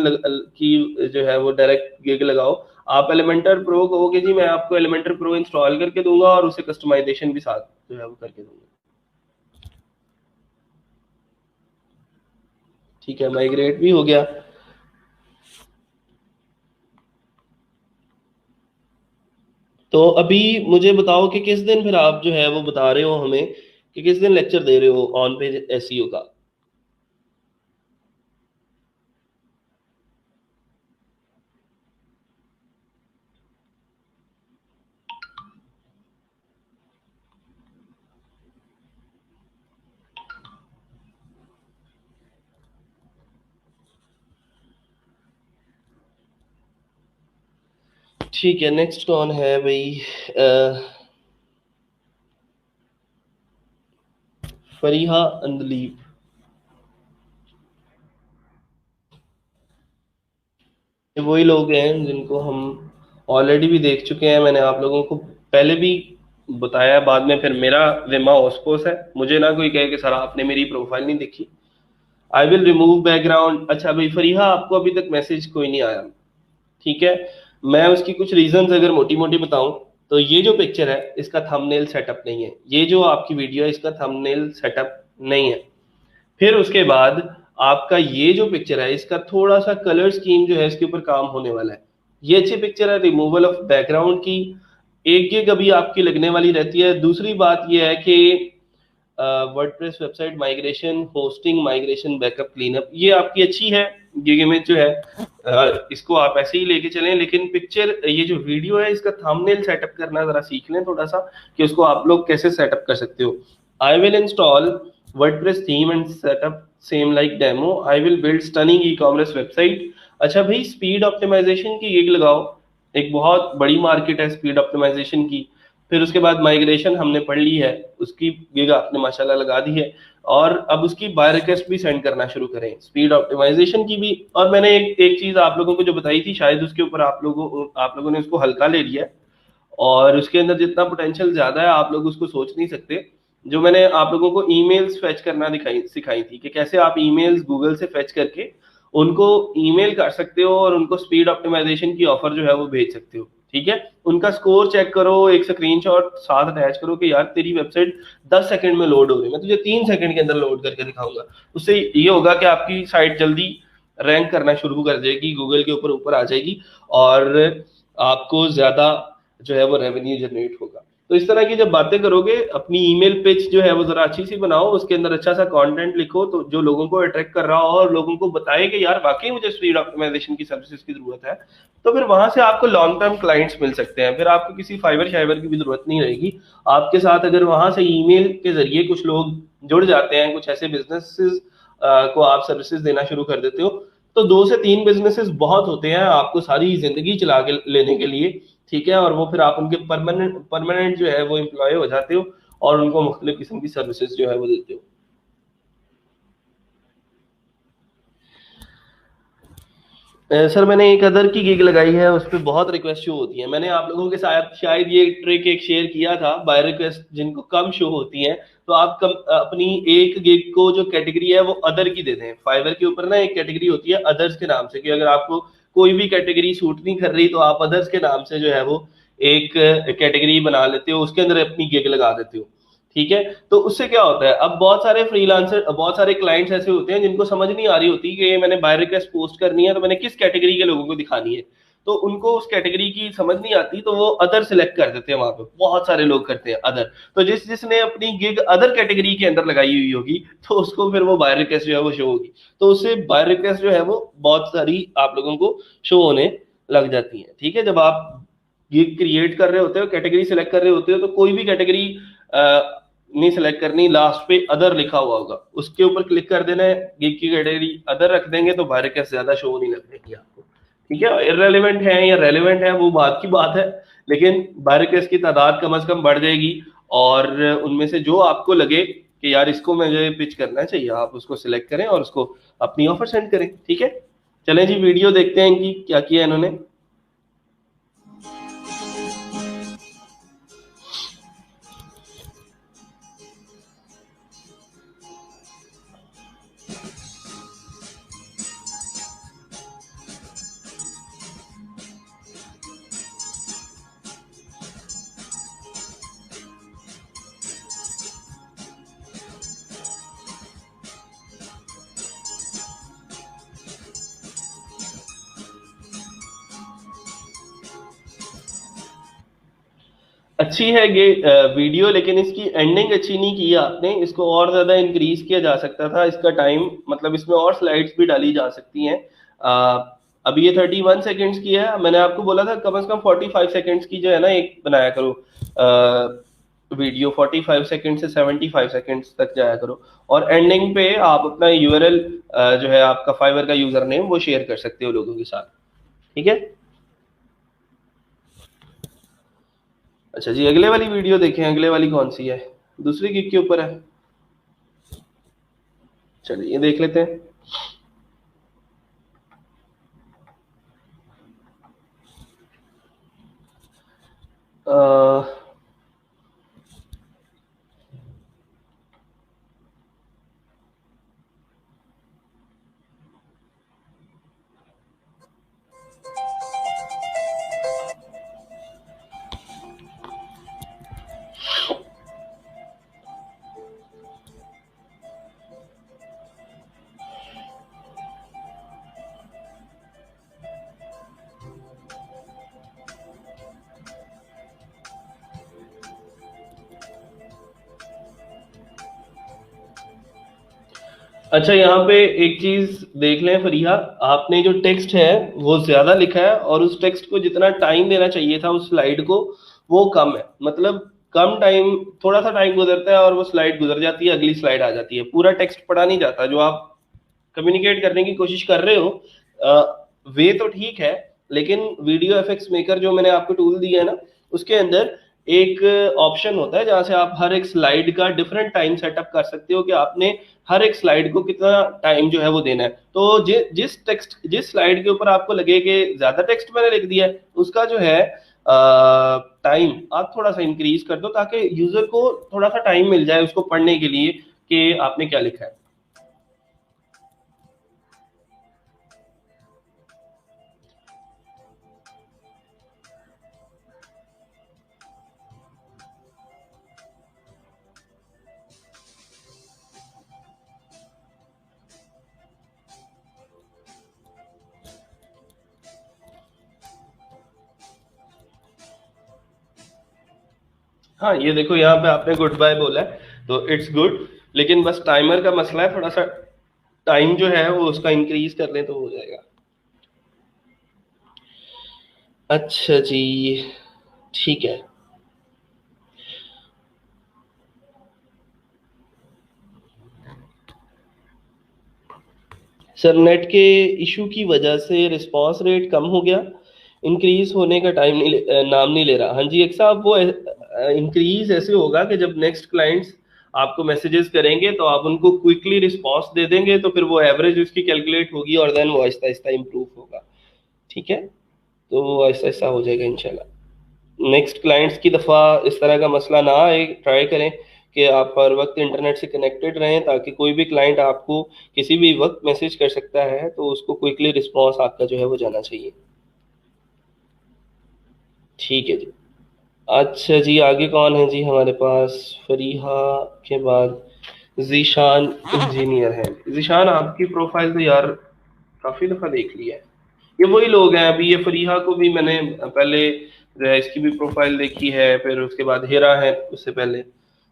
की जो है वो डायरेक्ट गिग लगाओ। आप एलिमेंटर प्रो कहोगे जी मैं आपको एलिमेंटर प्रो इंस्टॉल करके दूंगा और उसे कस्टमाइजेशन भी साथ जो है वो करके दूंगा। ठीक है, माइग्रेट भी हो गया। तो अभी मुझे बताओ कि किस दिन फिर आप जो है वो बता रहे हो हमें कि किस दिन लेक्चर दे रहे हो ऑन पेज एसईओ का। ठीक है, नेक्स्ट कौन है भाई? फरीहा अंदलीब। ये वही लोग हैं जिनको हम ऑलरेडी भी देख चुके हैं। मैंने आप लोगों को पहले भी बताया, बाद में फिर मेरा जिम्मा ओस्पोस है। मुझे ना कोई कहे कि सर आपने मेरी प्रोफाइल नहीं देखी। I will remove background. अच्छा भाई फरीहा, आपको अभी तक मैसेज कोई नहीं आया? ठीक है, मैं उसकी कुछ रीजंस अगर मोटी मोटी बताऊं, तो ये जो पिक्चर है इसका थंबनेल सेटअप नहीं है। ये जो आपकी वीडियो है इसका थंबनेल सेटअप नहीं है। फिर उसके बाद आपका ये जो पिक्चर है इसका थोड़ा सा कलर स्कीम जो है इसके ऊपर काम होने वाला है। ये अच्छी पिक्चर है रिमूवल ऑफ बैकग्राउंड की। एक गिग अभी आपकी लगने वाली रहती है। दूसरी बात ये है कि WordPress website migration, hosting migration, backup, cleanup, ये आपकी अच्छी है। गिग इमेज जो है इसको आप ऐसे ही लेके चलें, लेकिन पिक्चर ये जो वीडियो है इसका थंबनेल सेटअप करना जरा सीख लें थोड़ा सा, कि उसको आप लोग कैसे सेटअप कर सकते हो। I will install WordPress theme and setup same like demo. I will build stunning e commerce website. अच्छा भाई, स्पीड ऑप्टिमाइजेशन की गिग लगाओ। एक बहुत बड़ी मार्केट है स्पीड ऑप्टिमाइजेशन की। फिर उसके बाद माइग्रेशन हमने पढ़ ली है, उसकी गिग आपने माशाल्लाह लगा दी है। और अब उसकी बाय रिक्वेस्ट भी सेंड करना शुरू करें, स्पीड ऑप्टिमाइजेशन की भी। और मैंने एक चीज आप लोगों को जो बताई थी, शायद उसके ऊपर आप लोगों ने उसको हल्का ले लिया है, और उसके अंदर जितना पोटेंशियल ज्यादा है आप लोग उसको सोच नहीं सकते। जो मैंने आप लोगों को ईमेल्स फेच करना दिखाई सिखाई थी, कि कैसे आप ईमेल्स गूगल से फेच करके उनको ईमेल कर सकते हो और उनको स्पीड ऑप्टिमाइजेशन की ऑफर जो है वो भेज सकते हो। ठीक है, उनका स्कोर चेक करो, एक स्क्रीनशॉट साथ अटैच करो कि यार तेरी वेबसाइट 10 सेकंड में लोड हो रही है, मैं तुझे 3 सेकंड के अंदर लोड करके दिखाऊंगा। उससे ये होगा कि आपकी साइट जल्दी रैंक करना शुरू कर जाएगी, गूगल के ऊपर ऊपर आ जाएगी, और आपको ज्यादा जो है वो रेवेन्यू जनरेट होगा। तो इस तरह की जब बातें करोगे, अपनी ईमेल पिच जो है वो जरा अच्छी सी बनाओ, उसके अंदर अच्छा सा कंटेंट लिखो तो जो लोगों को अट्रैक्ट कर रहा हो और लोगों को बताए कि यार वाकई मुझे स्पीड ऑप्टिमाइजेशन की सर्विसेज की जरूरत है। तो फिर वहां से आपको लॉन्ग टर्म क्लाइंट्स मिल सकते हैं, फिर आपको किसी फाइबर शाइबर की भी जरूरत नहीं रहेगी। आपके साथ अगर वहां से ईमेल के जरिए कुछ लोग जुड़ जाते हैं, कुछ ऐसे बिजनेसेस को आप सर्विसेज देना शुरू कर देते हो, तो 2 से 3 बिजनेसेस बहुत होते हैं आपको सारी जिंदगी चला के लेने के लिए। ठीक है, और वो फिर आप उनके परमानेंट परमानेंट जो है वो एम्प्लॉय हो जाते हो, और उनको मुख्तलिफ किस्म की सर्विसेज जो है वो देते हो। सर मैंने एक अदर की गिग लगाई है, उस पर बहुत रिक्वेस्ट शो होती है। मैंने आप लोगों के साथ शायद ये ट्रिक एक शेयर किया था, बाय रिक्वेस्ट जिनको कम शो होती हैं, तो आप कम अपनी एक गिग को जो कैटेगरी है वो अदर की दे दें। फाइवर के ऊपर ना एक कैटेगरी होती है अदर्स के नाम से, कि अगर आपको कोई भी कैटेगरी सूट नहीं कर रही तो आप अदर्स के नाम से जो है वो एक कैटेगरी बना लेते हो, उसके अंदर अपनी गिग लगा देते हो। ठीक है, तो उससे क्या होता है, अब बहुत सारे फ्रीलांसर, बहुत सारे क्लाइंट्स ऐसे होते हैं जिनको समझ नहीं आ रही होती कि मैंने बाय रिक्वेस्ट पोस्ट करनी है तो मैंने किस कैटेगरी के लोगों को दिखानी है। तो उनको उस कैटेगरी की समझ नहीं आती, तो वो अदर सिलेक्ट कर देते हैं। वहां पे बहुत सारे लोग करते हैं अदर। तो जिसने अपनी गिग अदर कैटेगरी के अंदर लगाई हुई होगी, तो उसको फिर वो बाय रिक्वेस्ट जो है वो शो होगी। तो उससे बाय रिक्वेस्ट जो है वो बहुत सारी आप लोगों को शो होने लग जाती है। ठीक है, जब आप गिग क्रिएट कर रहे होते हो, कैटेगरी सिलेक्ट कर रहे होते हो, तो कोई भी कैटेगरी नहीं सिलेक्ट करनी, लास्ट पे अदर लिखा हुआ होगा उसके ऊपर क्लिक कर देना है। गिग की कैटेगरी अदर रख देंगे तो बाहर कैसे ज्यादा शो नहीं लगेगी आपको। ठीक है, इररेलेवेंट है या रेलेवेंट है वो बात की बात है, लेकिन बाहर की तादाद कम से कम बढ़ जाएगी। और उनमें से जो आपको लगे कि यार इसको मुझे पिच करना चाहिए, आप उसको सिलेक्ट करें और उसको अपनी ऑफर सेंड करें। ठीक है, चलें जी वीडियो देखते हैं इनकी क्या किया इन्होंने। अच्छी है ये वीडियो, लेकिन इसकी एंडिंग अच्छी नहीं की है आपने। इसको और ज्यादा इंक्रीज किया जा सकता था, इसका टाइम, मतलब इसमें और स्लाइड्स भी डाली जा सकती हैं। अभी ये 31 सेकेंड्स की है, मैंने आपको बोला था कम से कम 45 सेकेंड्स की जो है ना एक बनाया करो वीडियो। 45 सेकेंड से 75 सेकेंड्स तक जाया करो, और एंडिंग पे आप अपना यूआरएल जो है आपका फाइवर का यूजर नेम वो शेयर कर सकते हो लोगों के साथ। ठीक है, अच्छा जी अगले वाली वीडियो देखें। अगले वाली कौन सी है, दूसरी गिग के ऊपर है। चलिए ये देख लेते हैं। अह, अच्छा, यहाँ पे एक चीज देख लें फरीहा, आपने जो टेक्स्ट है वो ज्यादा लिखा है और उस टेक्स्ट को जितना टाइम देना चाहिए था उस स्लाइड को वो कम है। मतलब कम टाइम, थोड़ा सा टाइम गुजरता है और वो स्लाइड गुजर जाती है, अगली स्लाइड आ जाती है, पूरा टेक्स्ट पढ़ा नहीं जाता। जो आप कम्युनिकेट करने की कोशिश कर रहे हो वे तो ठीक है, लेकिन वीडियो एफेक्ट्स मेकर जो मैंने आपको टूल दिया है ना, उसके अंदर एक ऑप्शन होता है जहां से आप हर एक स्लाइड का डिफरेंट टाइम सेटअप कर सकते हो कि आपने हर एक स्लाइड को कितना टाइम जो है वो देना है। तो जिस स्लाइड के ऊपर आपको लगे कि ज्यादा टेक्स्ट मैंने लिख दिया है, उसका जो है टाइम आप थोड़ा सा इंक्रीज कर दो ताकि यूजर को थोड़ा सा टाइम मिल जाए उसको पढ़ने के लिए कि आपने क्या लिखा है। हाँ, ये देखो यहाँ पे आपने गुड बाय बोला है तो इट्स गुड, लेकिन बस टाइमर का मसला है, थोड़ा सा टाइम जो है वो उसका इंक्रीज कर लें तो हो जाएगा। अच्छा जी, ठीक है। सर नेट के इशू की वजह से रिस्पांस रेट कम हो गया, इंक्रीज होने का टाइम नहीं नाम नहीं ले रहा। हाँ जी एक साहब, वो इंक्रीज ऐसे होगा कि जब नेक्स्ट क्लाइंट्स आपको मैसेजेस करेंगे तो आप उनको क्विकली रिस्पांस दे देंगे, तो फिर वो एवरेज उसकी कैलकुलेट होगी और देन वो आहिस्ता आहिस्ता इम्प्रूव होगा। ठीक है, तो वो आहिस्ता आहिस्ता हो जाएगा इंशाल्लाह। नेक्स्ट क्लाइंट्स की दफ़ा इस तरह का मसला ना आए, ट्राई करें कि आप हर वक्त इंटरनेट से कनेक्टेड रहें ताकि कोई भी क्लाइंट आपको किसी भी वक्त मैसेज कर सकता है तो उसको क्विकली रिस्पॉन्स आपका जो है वो जाना चाहिए। ठीक है जी। अच्छा जी, आगे कौन है जी हमारे पास? फरीहा के बाद जीशान इंजीनियर है। जीशान, आपकी प्रोफाइल तो यार काफ़ी दफ़ा देख लिया है। ये वही लोग हैं, अभी ये फरीहा को भी मैंने पहले जो है इसकी भी प्रोफाइल देखी है, फिर उसके बाद हिरा है, उससे पहले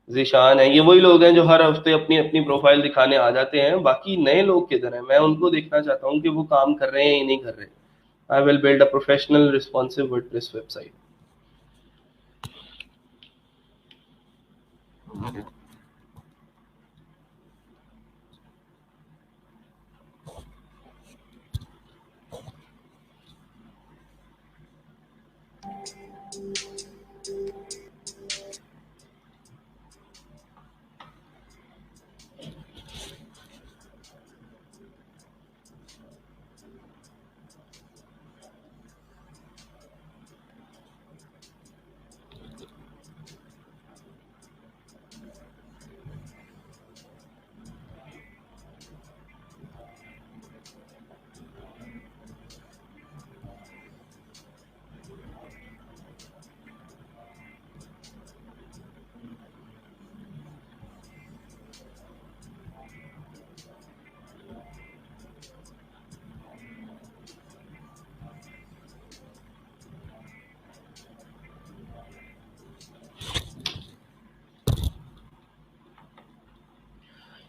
जीशान है। ये वही लोग हैं जो हर हफ्ते अपनी अपनी प्रोफाइल दिखाने आ जाते हैं। बाकी नए लोग किधर हैं? मैं उनको देखना चाहता हूँ कि वो काम कर रहे हैं या नहीं कर रहे। आई will build a professional responsive WordPress website.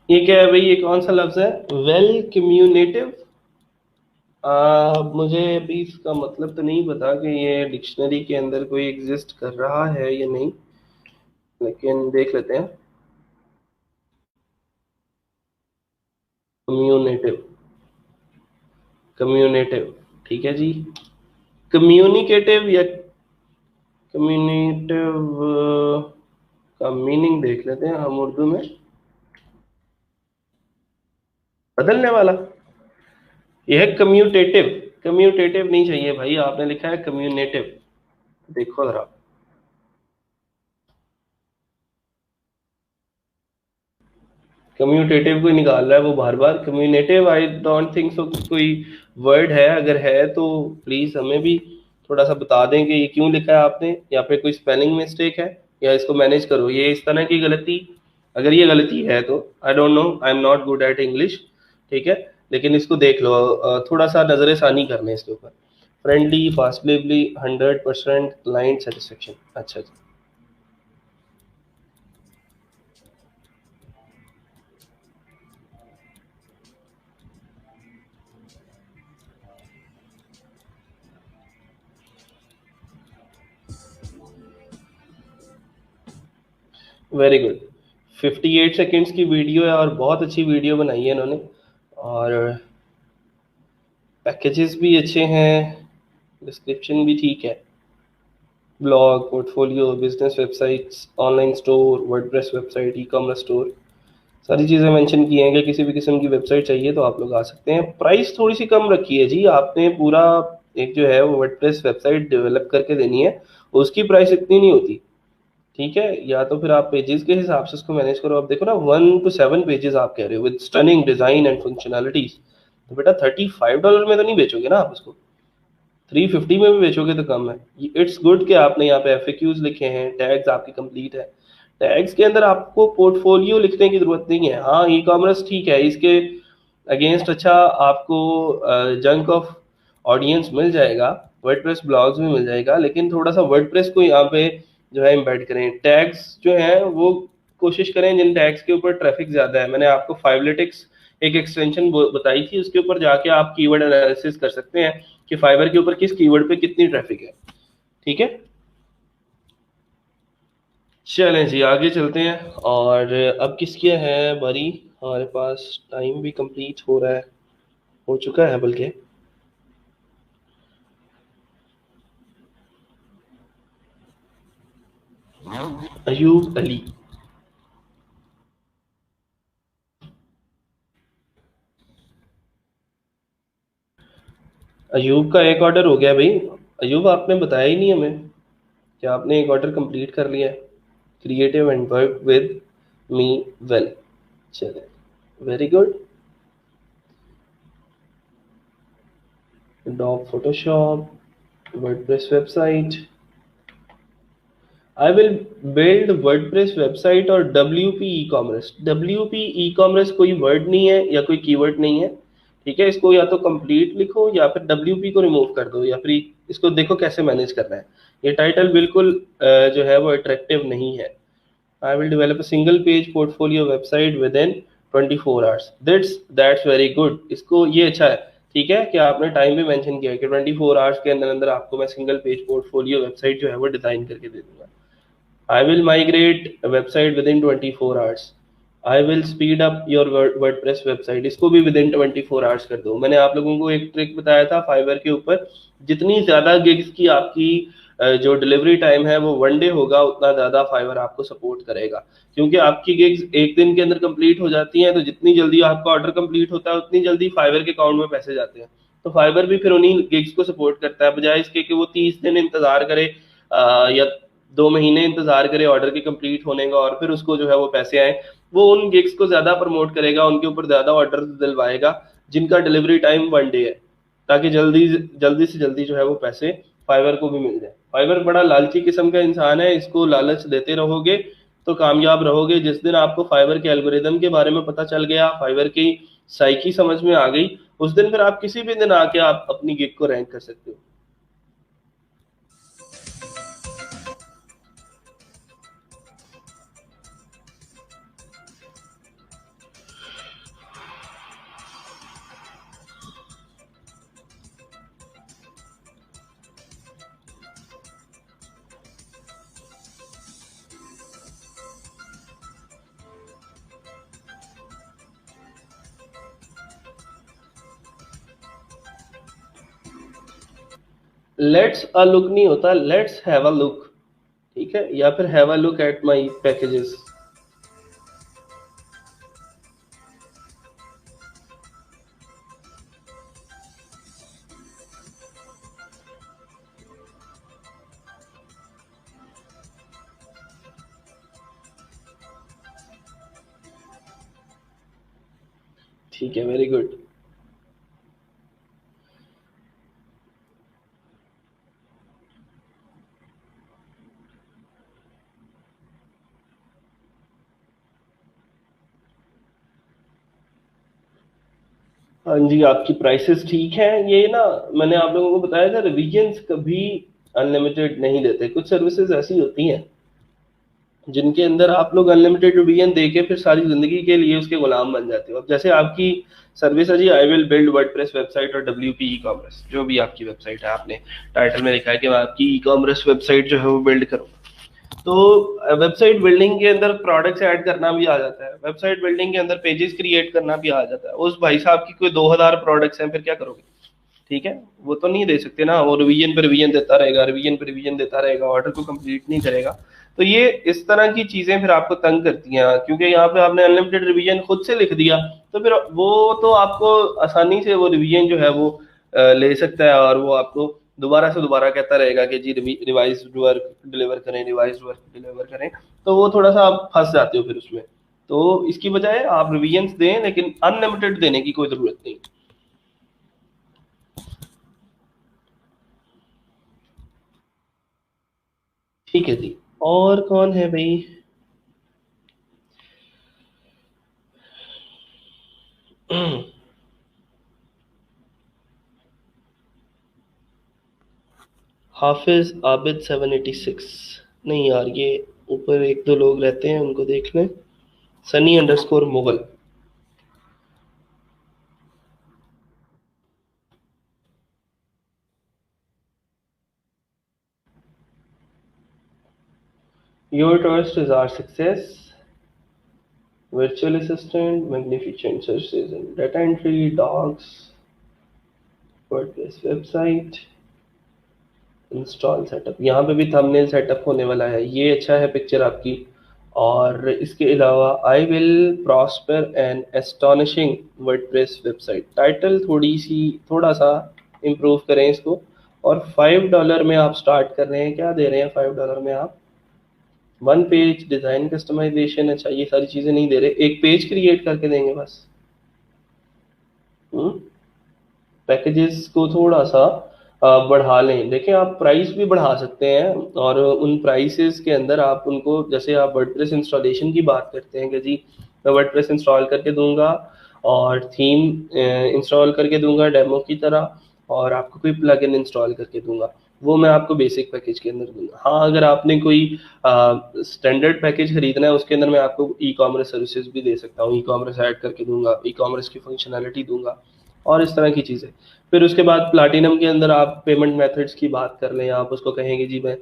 ये क्या है भाई? ये कौन सा लफ्ज है? वेल कम्युनेटिव। मुझे अभी इसका मतलब तो नहीं पता कि ये डिक्शनरी के अंदर कोई एग्जिस्ट कर रहा है या नहीं, लेकिन देख लेते हैं। कम्युनेटिव, कम्युनेटिव, ठीक है जी। कम्युनिकेटिव या कम्युनेटिव का मीनिंग देख लेते हैं हम उर्दू में। बदलने वाला, यह है कम्यूटेटिव। कम्यूटेटिव नहीं चाहिए भाई, आपने लिखा है कम्युनेटिव। देखो जरा, कम्यूटेटिव को निकाल रहा है वो बार बार। कम्युनेटिव आई डोंट थिंक सो कोई वर्ड है, अगर है तो प्लीज हमें भी थोड़ा सा बता दें कि ये क्यों लिखा है आपने, या फिर कोई स्पेलिंग मिस्टेक है, या इसको मैनेज करो। ये इस तरह की गलती, अगर ये गलती है तो I don't know, I am not good at English, ठीक है, लेकिन इसको देख लो, थोड़ा सा नजर षानी कर लें इसके ऊपर। Friendly, fast delivery, 100% client satisfaction. अच्छा जी। Very good. 58 सेकेंड्स की वीडियो है और बहुत अच्छी वीडियो बनाई है इन्होंने, और पैकेजेस भी अच्छे हैं, डिस्क्रिप्शन भी ठीक है। Blog, portfolio, business websites, online store, WordPress website, e commerce store, सारी चीज़ें मेंशन की हैं कि किसी भी किस्म की वेबसाइट चाहिए तो आप लोग आ सकते हैं। प्राइस थोड़ी सी कम रखी है जी, आपने पूरा एक जो है वो वर्डप्रेस वेबसाइट डेवलप करके देनी है, उसकी प्राइस इतनी नहीं होती। ठीक है, या तो फिर आप पेजेस के हिसाब से उसको मैनेज करो। आप देखो ना, 1 to 7 पेजेस आप कह रहे हो with stunning design and functionalities, तो बेटा $35 में तो नहीं बेचोगे ना आप उसको, 350 में भी बेचोगे तो कम है। इट्स गुड कि आपने यहाँ पे एफएक्यूज लिखे हैं, टैग्स आपकी कंप्लीट है। टैग्स के अंदर आपको पोर्टफोलियो लिखने की जरूरत नहीं है। हाँ, ई कॉमर्स ठीक है, इसके अगेंस्ट अच्छा आपको जंक ऑफ ऑडियंस मिल जाएगा, वर्डप्रेस ब्लॉग्स में मिल जाएगा, लेकिन थोड़ा सा वर्डप्रेस को यहाँ पे जो है एम्बेड करें। टैग्स जो है वो कोशिश करें जिन टैग्स के ऊपर ट्रैफिक ज्यादा है। मैंने आपको फाइवलेटिक्स एक एक्सटेंशन बताई थी, उसके ऊपर जाके आप कीवर्ड एनालिसिस कर सकते हैं कि फाइबर के ऊपर किस कीवर्ड पे कितनी ट्रैफिक है। ठीक है, चलें जी आगे चलते हैं। और अब किसकी है बारी? हमारे पास टाइम भी कंप्लीट हो रहा है, हो चुका है बल्कि। अयूब अली। अयूब का एक ऑर्डर हो गया भाई। अयूब आपने बताया ही नहीं हमें कि आपने एक ऑर्डर कंप्लीट कर लिया है। Creative and work with me well. चले, very good. Dog Photoshop, WordPress website. I will build WordPress website और WP e commerce. WP e commerce कोई वर्ड नहीं है या कोई कीवर्ड नहीं है। ठीक है, इसको या तो कंप्लीट लिखो या फिर WP को रिमूव कर दो, या फिर इसको देखो कैसे मैनेज करना है। ये टाइटल बिल्कुल जो है वो अट्रैक्टिव नहीं है। I will develop a single page portfolio website with in 24 hours. That's very good. इसको ये अच्छा है। ठीक है कि आपने टाइम भी मेंशन किया है कि 24 आवर्स के अंदर अंदर आपको मैं सिंगल पेज पोर्टफोलियो वेबसाइट जो है वो डिजाइन करके दे दूंगा। I will migrate a website within 24 hours. I will speed up your WordPress website. इसको भी within 24 hours कर दो। मैंने आप लोगों को एक ट्रिक बताया था फाइवर के ऊपर, जितनी ज्यादा गिग्स की आपकी जो डिलीवरी टाइम है वो 1 डे होगा, उतना ज्यादा फाइवर आपको सपोर्ट करेगा। क्योंकि आपकी गिग्स एक दिन के अंदर कंप्लीट हो जाती हैं, तो जितनी जल्दी आपका ऑर्डर कंप्लीट होता है उतनी जल्दी फाइवर के अकाउंट में पैसे जाते हैं। तो फाइवर भी फिर उन्हीं गिग्स को सपोर्ट करता है, बजाय इसके कि वो 30 दिन इंतजार करे या 2 महीने इंतजार करे ऑर्डर के कंप्लीट होने का और फिर उसको जो है वो पैसे आए। वो उन गिग्स को ज्यादा प्रमोट करेगा, उनके ऊपर ज्यादा ऑर्डर दिलवाएगा जिनका डिलीवरी टाइम 1 डे है, ताकि जल्दी जल्दी से जल्दी जो है वो पैसे फाइवर को भी मिल जाए। फाइवर बड़ा लालची किस्म का इंसान है, इसको लालच देते रहोगे तो कामयाब रहोगे। जिस दिन आपको फाइवर के एल्गोरिदम के बारे में पता चल गया, फाइवर की साइकी समझ में आ गई, उस दिन फिर आप किसी भी दिन आके आप अपनी गिग को रैंक कर सकते हो। लेट्स अ लुक नहीं होता, लेट्स हैव अ लुक। ठीक है, या फिर have a look at my packages. ठीक है, वेरी गुड। हाँ जी, आपकी प्राइसेस ठीक है। ये ना, मैंने आप लोगों को बताया था रिविजन्स कभी अनलिमिटेड नहीं देते। कुछ सर्विसेज ऐसी होती हैं जिनके अंदर आप लोग अनलिमिटेड रिवीजन देके फिर सारी जिंदगी के लिए उसके गुलाम बन जाते हो। अब जैसे आपकी सर्विस है जी, I will build WordPress website और WP ई कॉमर्स, जो भी आपकी वेबसाइट है, आपने टाइटल में लिखा है कि मैं आपकी ई कॉमर्स वेबसाइट जो है वो बिल्ड करूँ। तो वेबसाइट बिल्डिंग के अंदर प्रोडक्ट्स ऐड करना भी आ जाता है, वेबसाइट बिल्डिंग के अंदर पेजेस क्रिएट करना भी आ जाता है। उस भाई साहब की कोई 2000 प्रोडक्ट्स हैं, फिर क्या करोगे? ठीक है, वो तो नहीं दे सकते ना, वो रिवीजन पे रिवीजन देता रहेगा, रिवीजन पे रिवीजन देता रहेगा, ऑर्डर को कंप्लीट नहीं करेगा। तो ये इस तरह की चीजें फिर आपको तंग करती हैं, क्योंकि यहाँ पे आपने अनलिमिटेड रिवीजन खुद से लिख दिया, तो फिर वो तो आपको आसानी से वो रिवीजन जो है वो ले सकता है, और वो आपको दोबारा से दोबारा कहता रहेगा कि जी रिवाइज वर्क डिलीवर करें, रिवाइज वर्क डिलीवर करें। तो वो थोड़ा सा आप फंस जाते हो फिर उसमें। तो इसकी बजाय आप रिवीजन दें, लेकिन अनलिमिटेड देने की कोई जरूरत नहीं। ठीक है जी। और कौन है भाई? हाफिज आबिद 786। नहीं यार, ये ऊपर एक दो लोग रहते हैं, उनको देख लें। Sunny underscore Mughal. Your trust is our success. virtual assistant, magnificent searches and data entry, docs, WordPress website, install setup. यहाँ पे भी थंबनेल सेटअप होने वाला है, ये अच्छा है पिक्चर आपकी। और इसके अलावा I will prosper an astonishing WordPress website, title थोड़ा सा इम्प्रूव करें इसको। और $5 में आप स्टार्ट कर रहे हैं, क्या दे रहे हैं $5 में आप? 1 पेज डिजाइन कस्टमाइजेशन, अच्छा ये सारी चीजें नहीं दे रहे, एक पेज क्रिएट करके देंगे बस। पैकेजेस को थोड़ा सा बढ़ा लें। देखिए, आप प्राइस भी बढ़ा सकते हैं, और उन प्राइसेस के अंदर आप उनको, जैसे आप वर्डप्रेस इंस्टॉलेशन की बात करते हैं कि जी मैं वर्डप्रेस इंस्टॉल करके दूंगा और थीम इंस्टॉल करके दूंगा डेमो की तरह, और आपको कोई प्लगइन इंस्टॉल करके दूंगा, वो मैं आपको बेसिक पैकेज के अंदर दूंगा। हाँ, अगर आपने कोई स्टैंडर्ड पैकेज खरीदना है, उसके अंदर मैं आपको ई कॉमर्स सर्विसेज भी दे सकता हूँ, ई कॉमर्स ऐड करके दूंगा, ई कॉमर्स की फंक्शनैलिटी दूंगा, और इस तरह की चीज़ें। फिर उसके बाद प्लाटिनम के अंदर आप पेमेंट मेथड्स की बात कर लें, आप उसको कहेंगे जी मैं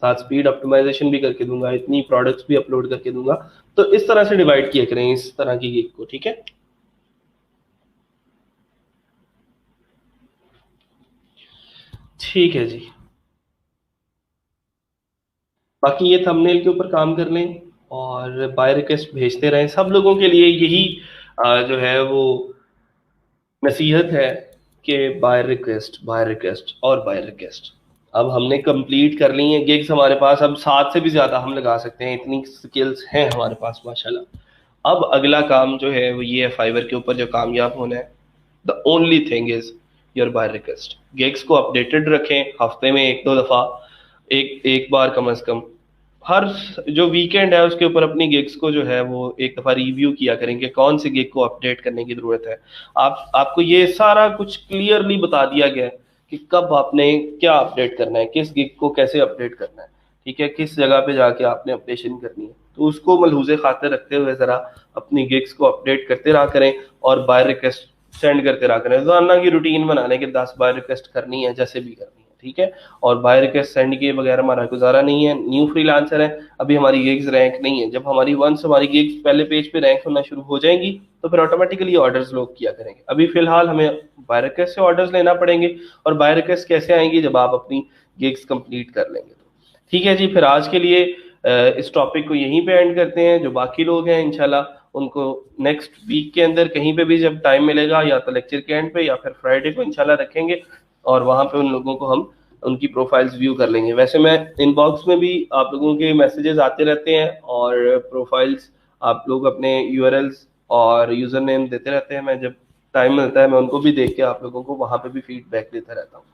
साथ स्पीड ऑप्टिमाइजेशन भी करके दूंगा, इतनी प्रोडक्ट्स भी अपलोड करके दूंगा। तो इस तरह से डिवाइड किया करें इस तरह की गिग को, ठीक है। ठीक है जी। बाकी ये थंबनेल के ऊपर काम कर लें, और बाय रिक्वेस्ट भेजते रहें। सब लोगों के लिए यही जो है वो नसीहत है कि बाय रिक्वेस्ट, बाय रिक्वेस्ट और बाय रिक्वेस्ट। अब हमने कंप्लीट कर ली है गिग्स हमारे पास, अब 7 से भी ज्यादा हम लगा सकते हैं, इतनी स्किल्स हैं हमारे पास माशाल्लाह। अब अगला काम जो है वो ये है, फाइवर के ऊपर जो कामयाब होना है, the only thing is your buy request. Gigs को अपडेटेड रखें, हफ्ते में एक दो दफा, एक एक बार कम से कम, हर जो वीकेंड है उसके ऊपर अपनी गिग्स को जो है वो एक दफा रिव्यू किया करेंगे, कौन सी गिग को अपडेट करने की जरूरत है। आपको ये सारा कुछ क्लियरली बता दिया गया है कि कब आपने क्या अपडेट करना है, किस गिग को कैसे अपडेट करना है, ठीक है, किस जगह पे जाके आपने अपडेशन करनी है। तो उसको मलहूजे खाते रखते हुए जरा अपनी गिग्स को अपडेट करते रहा करें, और बाय रिक्वेस्ट सेंड करते रहा करें। रोजाना की रूटीन बना लें कि 10 बाय रिक्वेस्ट करनी है, जैसे भी करनी है, ठीक है। और बाय रिक्वेस्ट सेंड किए बगैर हमारा गुजारा नहीं है। न्यू फ्रीलांसर है, अभी हमारी गिग्स रैंक नहीं है। जब हमारी गिग्स पहले पेज पे रैंक होना शुरू हो जाएंगी, तो फिर ऑटोमेटिकली ऑर्डर्स लोग किया करेंगे। अभी फिलहाल हमें बाय रिक्वेस्ट से ऑर्डर्स लेना पड़ेंगे, और बाय रिक्वेस्ट कैसे आएंगी? जब आप अपनी गिग्स कंप्लीट कर लेंगे। तो ठीक है जी, फिर आज के लिए इस टॉपिक को यहीं पे एंड करते हैं। जो बाकी लोग हैं इंशाल्लाह उनको नेक्स्ट वीक के अंदर कहीं पे भी जब टाइम मिलेगा, या तो लेक्चर के एंड पे या फिर फ्राइडे को इंशाल्लाह रखेंगे, और वहां पे उन लोगों को हम उनकी प्रोफाइल्स व्यू कर लेंगे। वैसे मैं इनबॉक्स में भी आप लोगों के मैसेजेस आते रहते हैं, और प्रोफाइल्स आप लोग अपने यूआरएल्स और यूजर नेम देते रहते हैं। मैं जब टाइम मिलता है मैं उनको भी देख के आप लोगों को वहां पे भी फीडबैक देता रहता हूँ।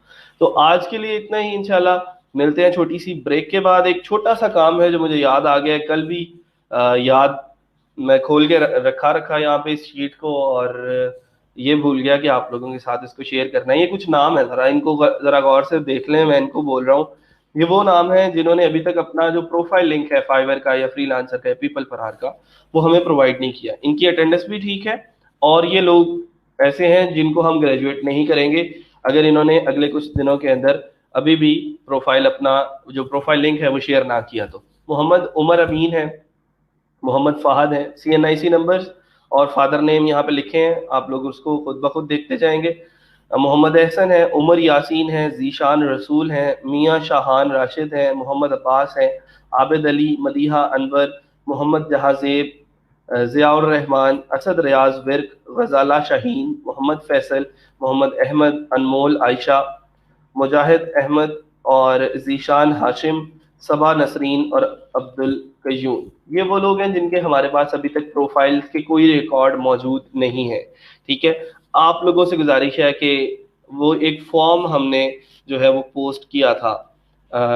तो आज के लिए इतना ही, इंशाल्लाह मिलते हैं छोटी सी ब्रेक के बाद। एक छोटा सा काम है जो मुझे याद आ गया है, कल भी याद मैं खोल के रखा यहाँ पे इस शीट को, और ये भूल गया कि आप लोगों के साथ इसको शेयर करना है। ये कुछ नाम है, जरा इनको जरा गौर से देख लें। मैं इनको बोल रहा हूँ, ये वो नाम है जिन्होंने अभी तक अपना जो प्रोफाइल लिंक है फाइवर का या फ्रीलांसर का या पीपल फरहार का, वो हमें प्रोवाइड नहीं किया। इनकी अटेंडेंस भी ठीक है, और ये लोग ऐसे हैं जिनको हम ग्रेजुएट नहीं करेंगे अगर इन्होंने अगले कुछ दिनों के अंदर अभी भी प्रोफाइल अपना जो प्रोफाइल लिंक है वो शेयर ना किया तो। मोहम्मद उमर अमीन है, मोहम्मद फहद है। CNIC नंबर्स और फादर नेम यहाँ पे लिखे हैं, आप लोग उसको खुद ब खुद देखते जाएंगे। मोहम्मद एहसन है, उमर यासीन है, जीशान रसूल है, मियाँ शाहान राशिद है, मोहम्मद अब्बास है, आबिद अली, मदीहा अनवर, मोहम्मद जहाजेब, ज़ियाउर रहमान, असद रियाज विर्क, गजाला शाहीन, मोहम्मद फैसल, मोहम्मद अहमद, अनमोल आयशा, मुजाहिद अहमद और जीशान हाशिम, सबा नसरीन और अब्दुल कयूम। ये वो लोग हैं जिनके हमारे पास अभी तक प्रोफाइल्स के कोई रिकॉर्ड मौजूद नहीं है। ठीक है, आप लोगों से गुजारिश है कि वो एक फॉर्म हमने जो है वो पोस्ट किया था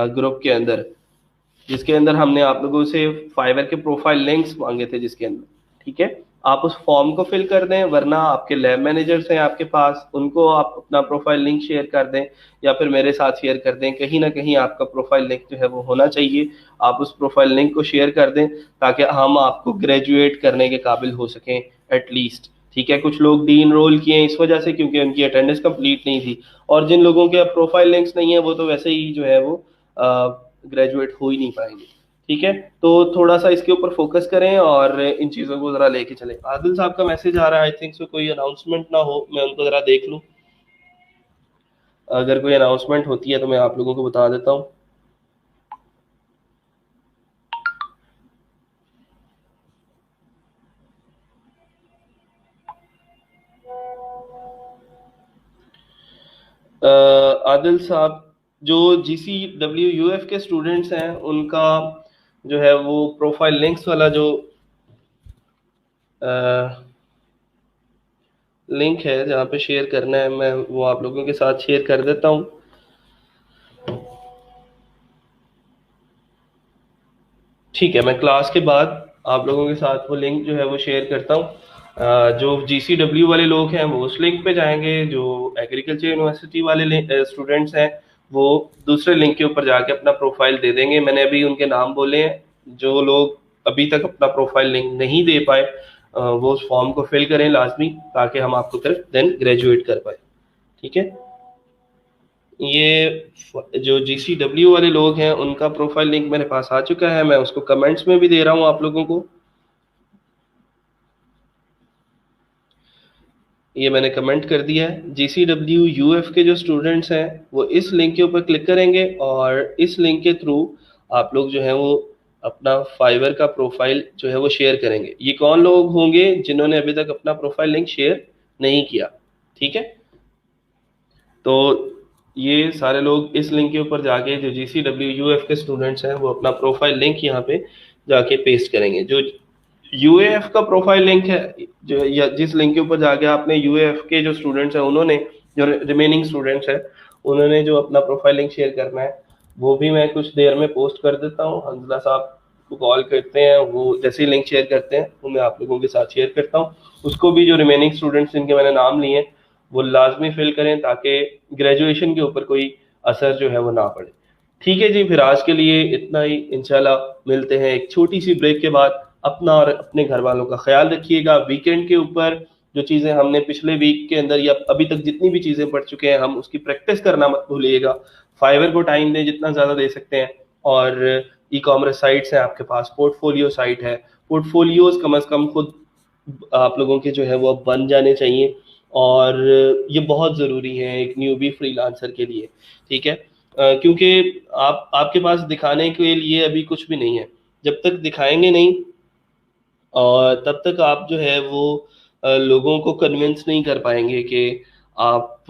ग्रुप के अंदर, जिसके अंदर हमने आप लोगों से फाइवर के प्रोफाइल लिंक्स मांगे थे जिसके अंदर। ठीक है, आप उस फॉर्म को फिल कर दें, वरना आपके लैब मैनेजर्स हैं आपके पास, उनको आप अपना प्रोफाइल लिंक शेयर कर दें या फिर मेरे साथ शेयर कर दें। कहीं ना कहीं आपका प्रोफाइल लिंक जो है वो होना चाहिए, आप उस प्रोफाइल लिंक को शेयर कर दें ताकि हम आपको ग्रेजुएट करने के काबिल हो सकें एटलीस्ट। ठीक है, कुछ लोग डी इनरोल किए इस वजह से क्योंकि उनकी अटेंडेंस कंप्लीट नहीं थी, और जिन लोगों के अब प्रोफाइल लिंक्स नहीं है वो तो वैसे ही जो है वो ग्रेजुएट हो ही नहीं पाएंगे। ठीक है, तो थोड़ा सा इसके ऊपर फोकस करें और इन चीज़ों को ज़रा लेके चलें। आदिल साहब का मैसेज आ रहा है, आई थिंक सो कोई अनाउंसमेंट ना हो, मैं उनको ज़रा देख लूँ। अगर कोई अनाउंसमेंट होती है तो मैं आप लोगों को बता देता हूँ। आदिल साहब, जो GCWUF के स्टूडेंट्स हैं उनका जो है वो प्रोफाइल लिंक्स वाला जो लिंक है जहाँ पे शेयर करना है, मैं वो आप लोगों के साथ शेयर कर देता हूँ। ठीक है, मैं क्लास के बाद आप लोगों के साथ वो लिंक जो है वो शेयर करता हूँ। जो GCW वाले लोग हैं वो उस लिंक पे जाएंगे, जो एग्रीकल्चर यूनिवर्सिटी वाले स्टूडेंट्स हैं वो दूसरे लिंक के ऊपर जाके अपना प्रोफाइल दे देंगे। मैंने अभी उनके नाम बोले हैं। जो लोग अभी तक अपना प्रोफाइल लिंक नहीं दे पाए वो उस फॉर्म को फिल करें लाजमी, ताकि हम आपको फिर देन ग्रेजुएट कर पाए। ठीक है, ये जो GCW वाले लोग हैं उनका प्रोफाइल लिंक मेरे पास आ चुका है, मैं उसको कमेंट्स में भी दे रहा हूँ आप लोगों को। ये मैंने कमेंट कर दिया है। GCWUF के जो स्टूडेंट्स हैं वो इस लिंक के ऊपर क्लिक करेंगे और इस लिंक के थ्रू आप लोग जो है वो अपना फाइवर का प्रोफाइल जो है वो शेयर करेंगे। ये कौन लोग होंगे जिन्होंने अभी तक अपना प्रोफाइल लिंक शेयर नहीं किया? ठीक है, तो ये सारे लोग इस लिंक के ऊपर जाके, जो GCWUF के स्टूडेंट्स हैं वो अपना प्रोफाइल लिंक यहाँ पे जाके पेस्ट करेंगे। जो UAF का प्रोफाइल लिंक है, जो या जिस लिंक के ऊपर जाके आपने UAF के जो स्टूडेंट्स हैं उन्होंने, जो रिमेनिंग स्टूडेंट्स हैं उन्होंने जो अपना प्रोफाइल लिंक शेयर करना है, वो भी मैं कुछ देर में पोस्ट कर देता हूँ। हंसला साहब को कॉल करते हैं, वो जैसे ही लिंक शेयर करते हैं वो मैं आप लोगों के साथ शेयर करता हूँ। उसको भी जो रिमेनिंग स्टूडेंट्स जिनके मैंने नाम लिए हैं वो लाजमी फिल करें ताकि ग्रेजुएशन के ऊपर कोई असर जो है वो ना पड़े। ठीक है जी, फिर आज के लिए इतना ही। इंशाल्लाह मिलते हैं एक छोटी सी ब्रेक के बाद। अपना और अपने घर वालों का ख्याल रखिएगा। वीकेंड के ऊपर जो चीज़ें हमने पिछले वीक के अंदर या अभी तक जितनी भी चीज़ें पढ़ चुके हैं हम उसकी प्रैक्टिस करना मत भूलिएगा। फाइवर को टाइम दें जितना ज़्यादा दे सकते हैं, और ई-कॉमर्स साइट्स हैं आपके पास, पोर्टफोलियो साइट है, पोर्टफोलियोज कम अज़ कम खुद आप लोगों के जो है वो अब बन जाने चाहिए, और ये बहुत ज़रूरी है एक न्यूबी फ्रीलांसर के लिए। ठीक है, क्योंकि आपके पास दिखाने के लिए अभी कुछ भी नहीं है। जब तक दिखाएंगे नहीं और तब तक आप जो है वो लोगों को कन्विंस नहीं कर पाएंगे कि आप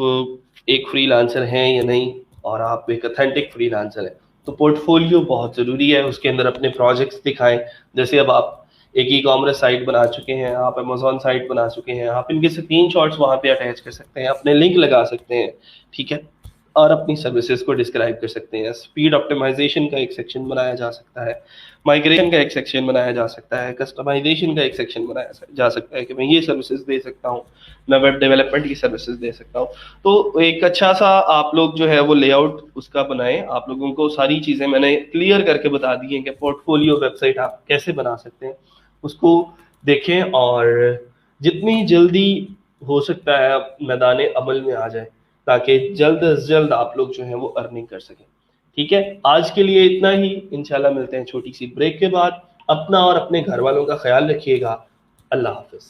एक फ्रीलांसर हैं या नहीं, और आप एक ऑथेंटिक फ्रीलांसर हैं। तो पोर्टफोलियो बहुत ज़रूरी है, उसके अंदर अपने प्रोजेक्ट्स दिखाएं। जैसे अब आप एक ई-कॉमर्स साइट बना चुके हैं, आप अमेजोन साइट बना चुके हैं, आप इनके स्क्रीन शॉट्स वहाँ पे अटैच कर सकते हैं, अपने लिंक लगा सकते हैं। ठीक है, और अपनी सर्विसेज को डिस्क्राइब कर सकते हैं। स्पीड ऑप्टिमाइजेशन का एक सेक्शन बनाया जा सकता है, माइग्रेशन का एक सेक्शन बनाया जा सकता है, कस्टमाइजेशन का एक सेक्शन बनाया जा सकता है कि मैं ये सर्विसेज दे सकता हूँ, मैं वेब डेवलपमेंट की सर्विसेज दे सकता हूँ। तो एक अच्छा सा आप लोग जो है वो लेआउट उसका बनाएं। आप लोगों को सारी चीज़ें मैंने क्लियर करके बता दी हैं कि पोर्टफोलियो वेबसाइट आप कैसे बना सकते हैं, उसको देखें और जितनी जल्दी हो सकता है आप मैदान अमल में आ जाए ताकि जल्द से जल्द आप लोग जो है वो अर्निंग कर सकें। ठीक है, आज के लिए इतना ही। इंशाल्लाह मिलते हैं छोटी सी ब्रेक के बाद। अपना और अपने घर वालों का ख्याल रखिएगा। अल्लाह हाफिज।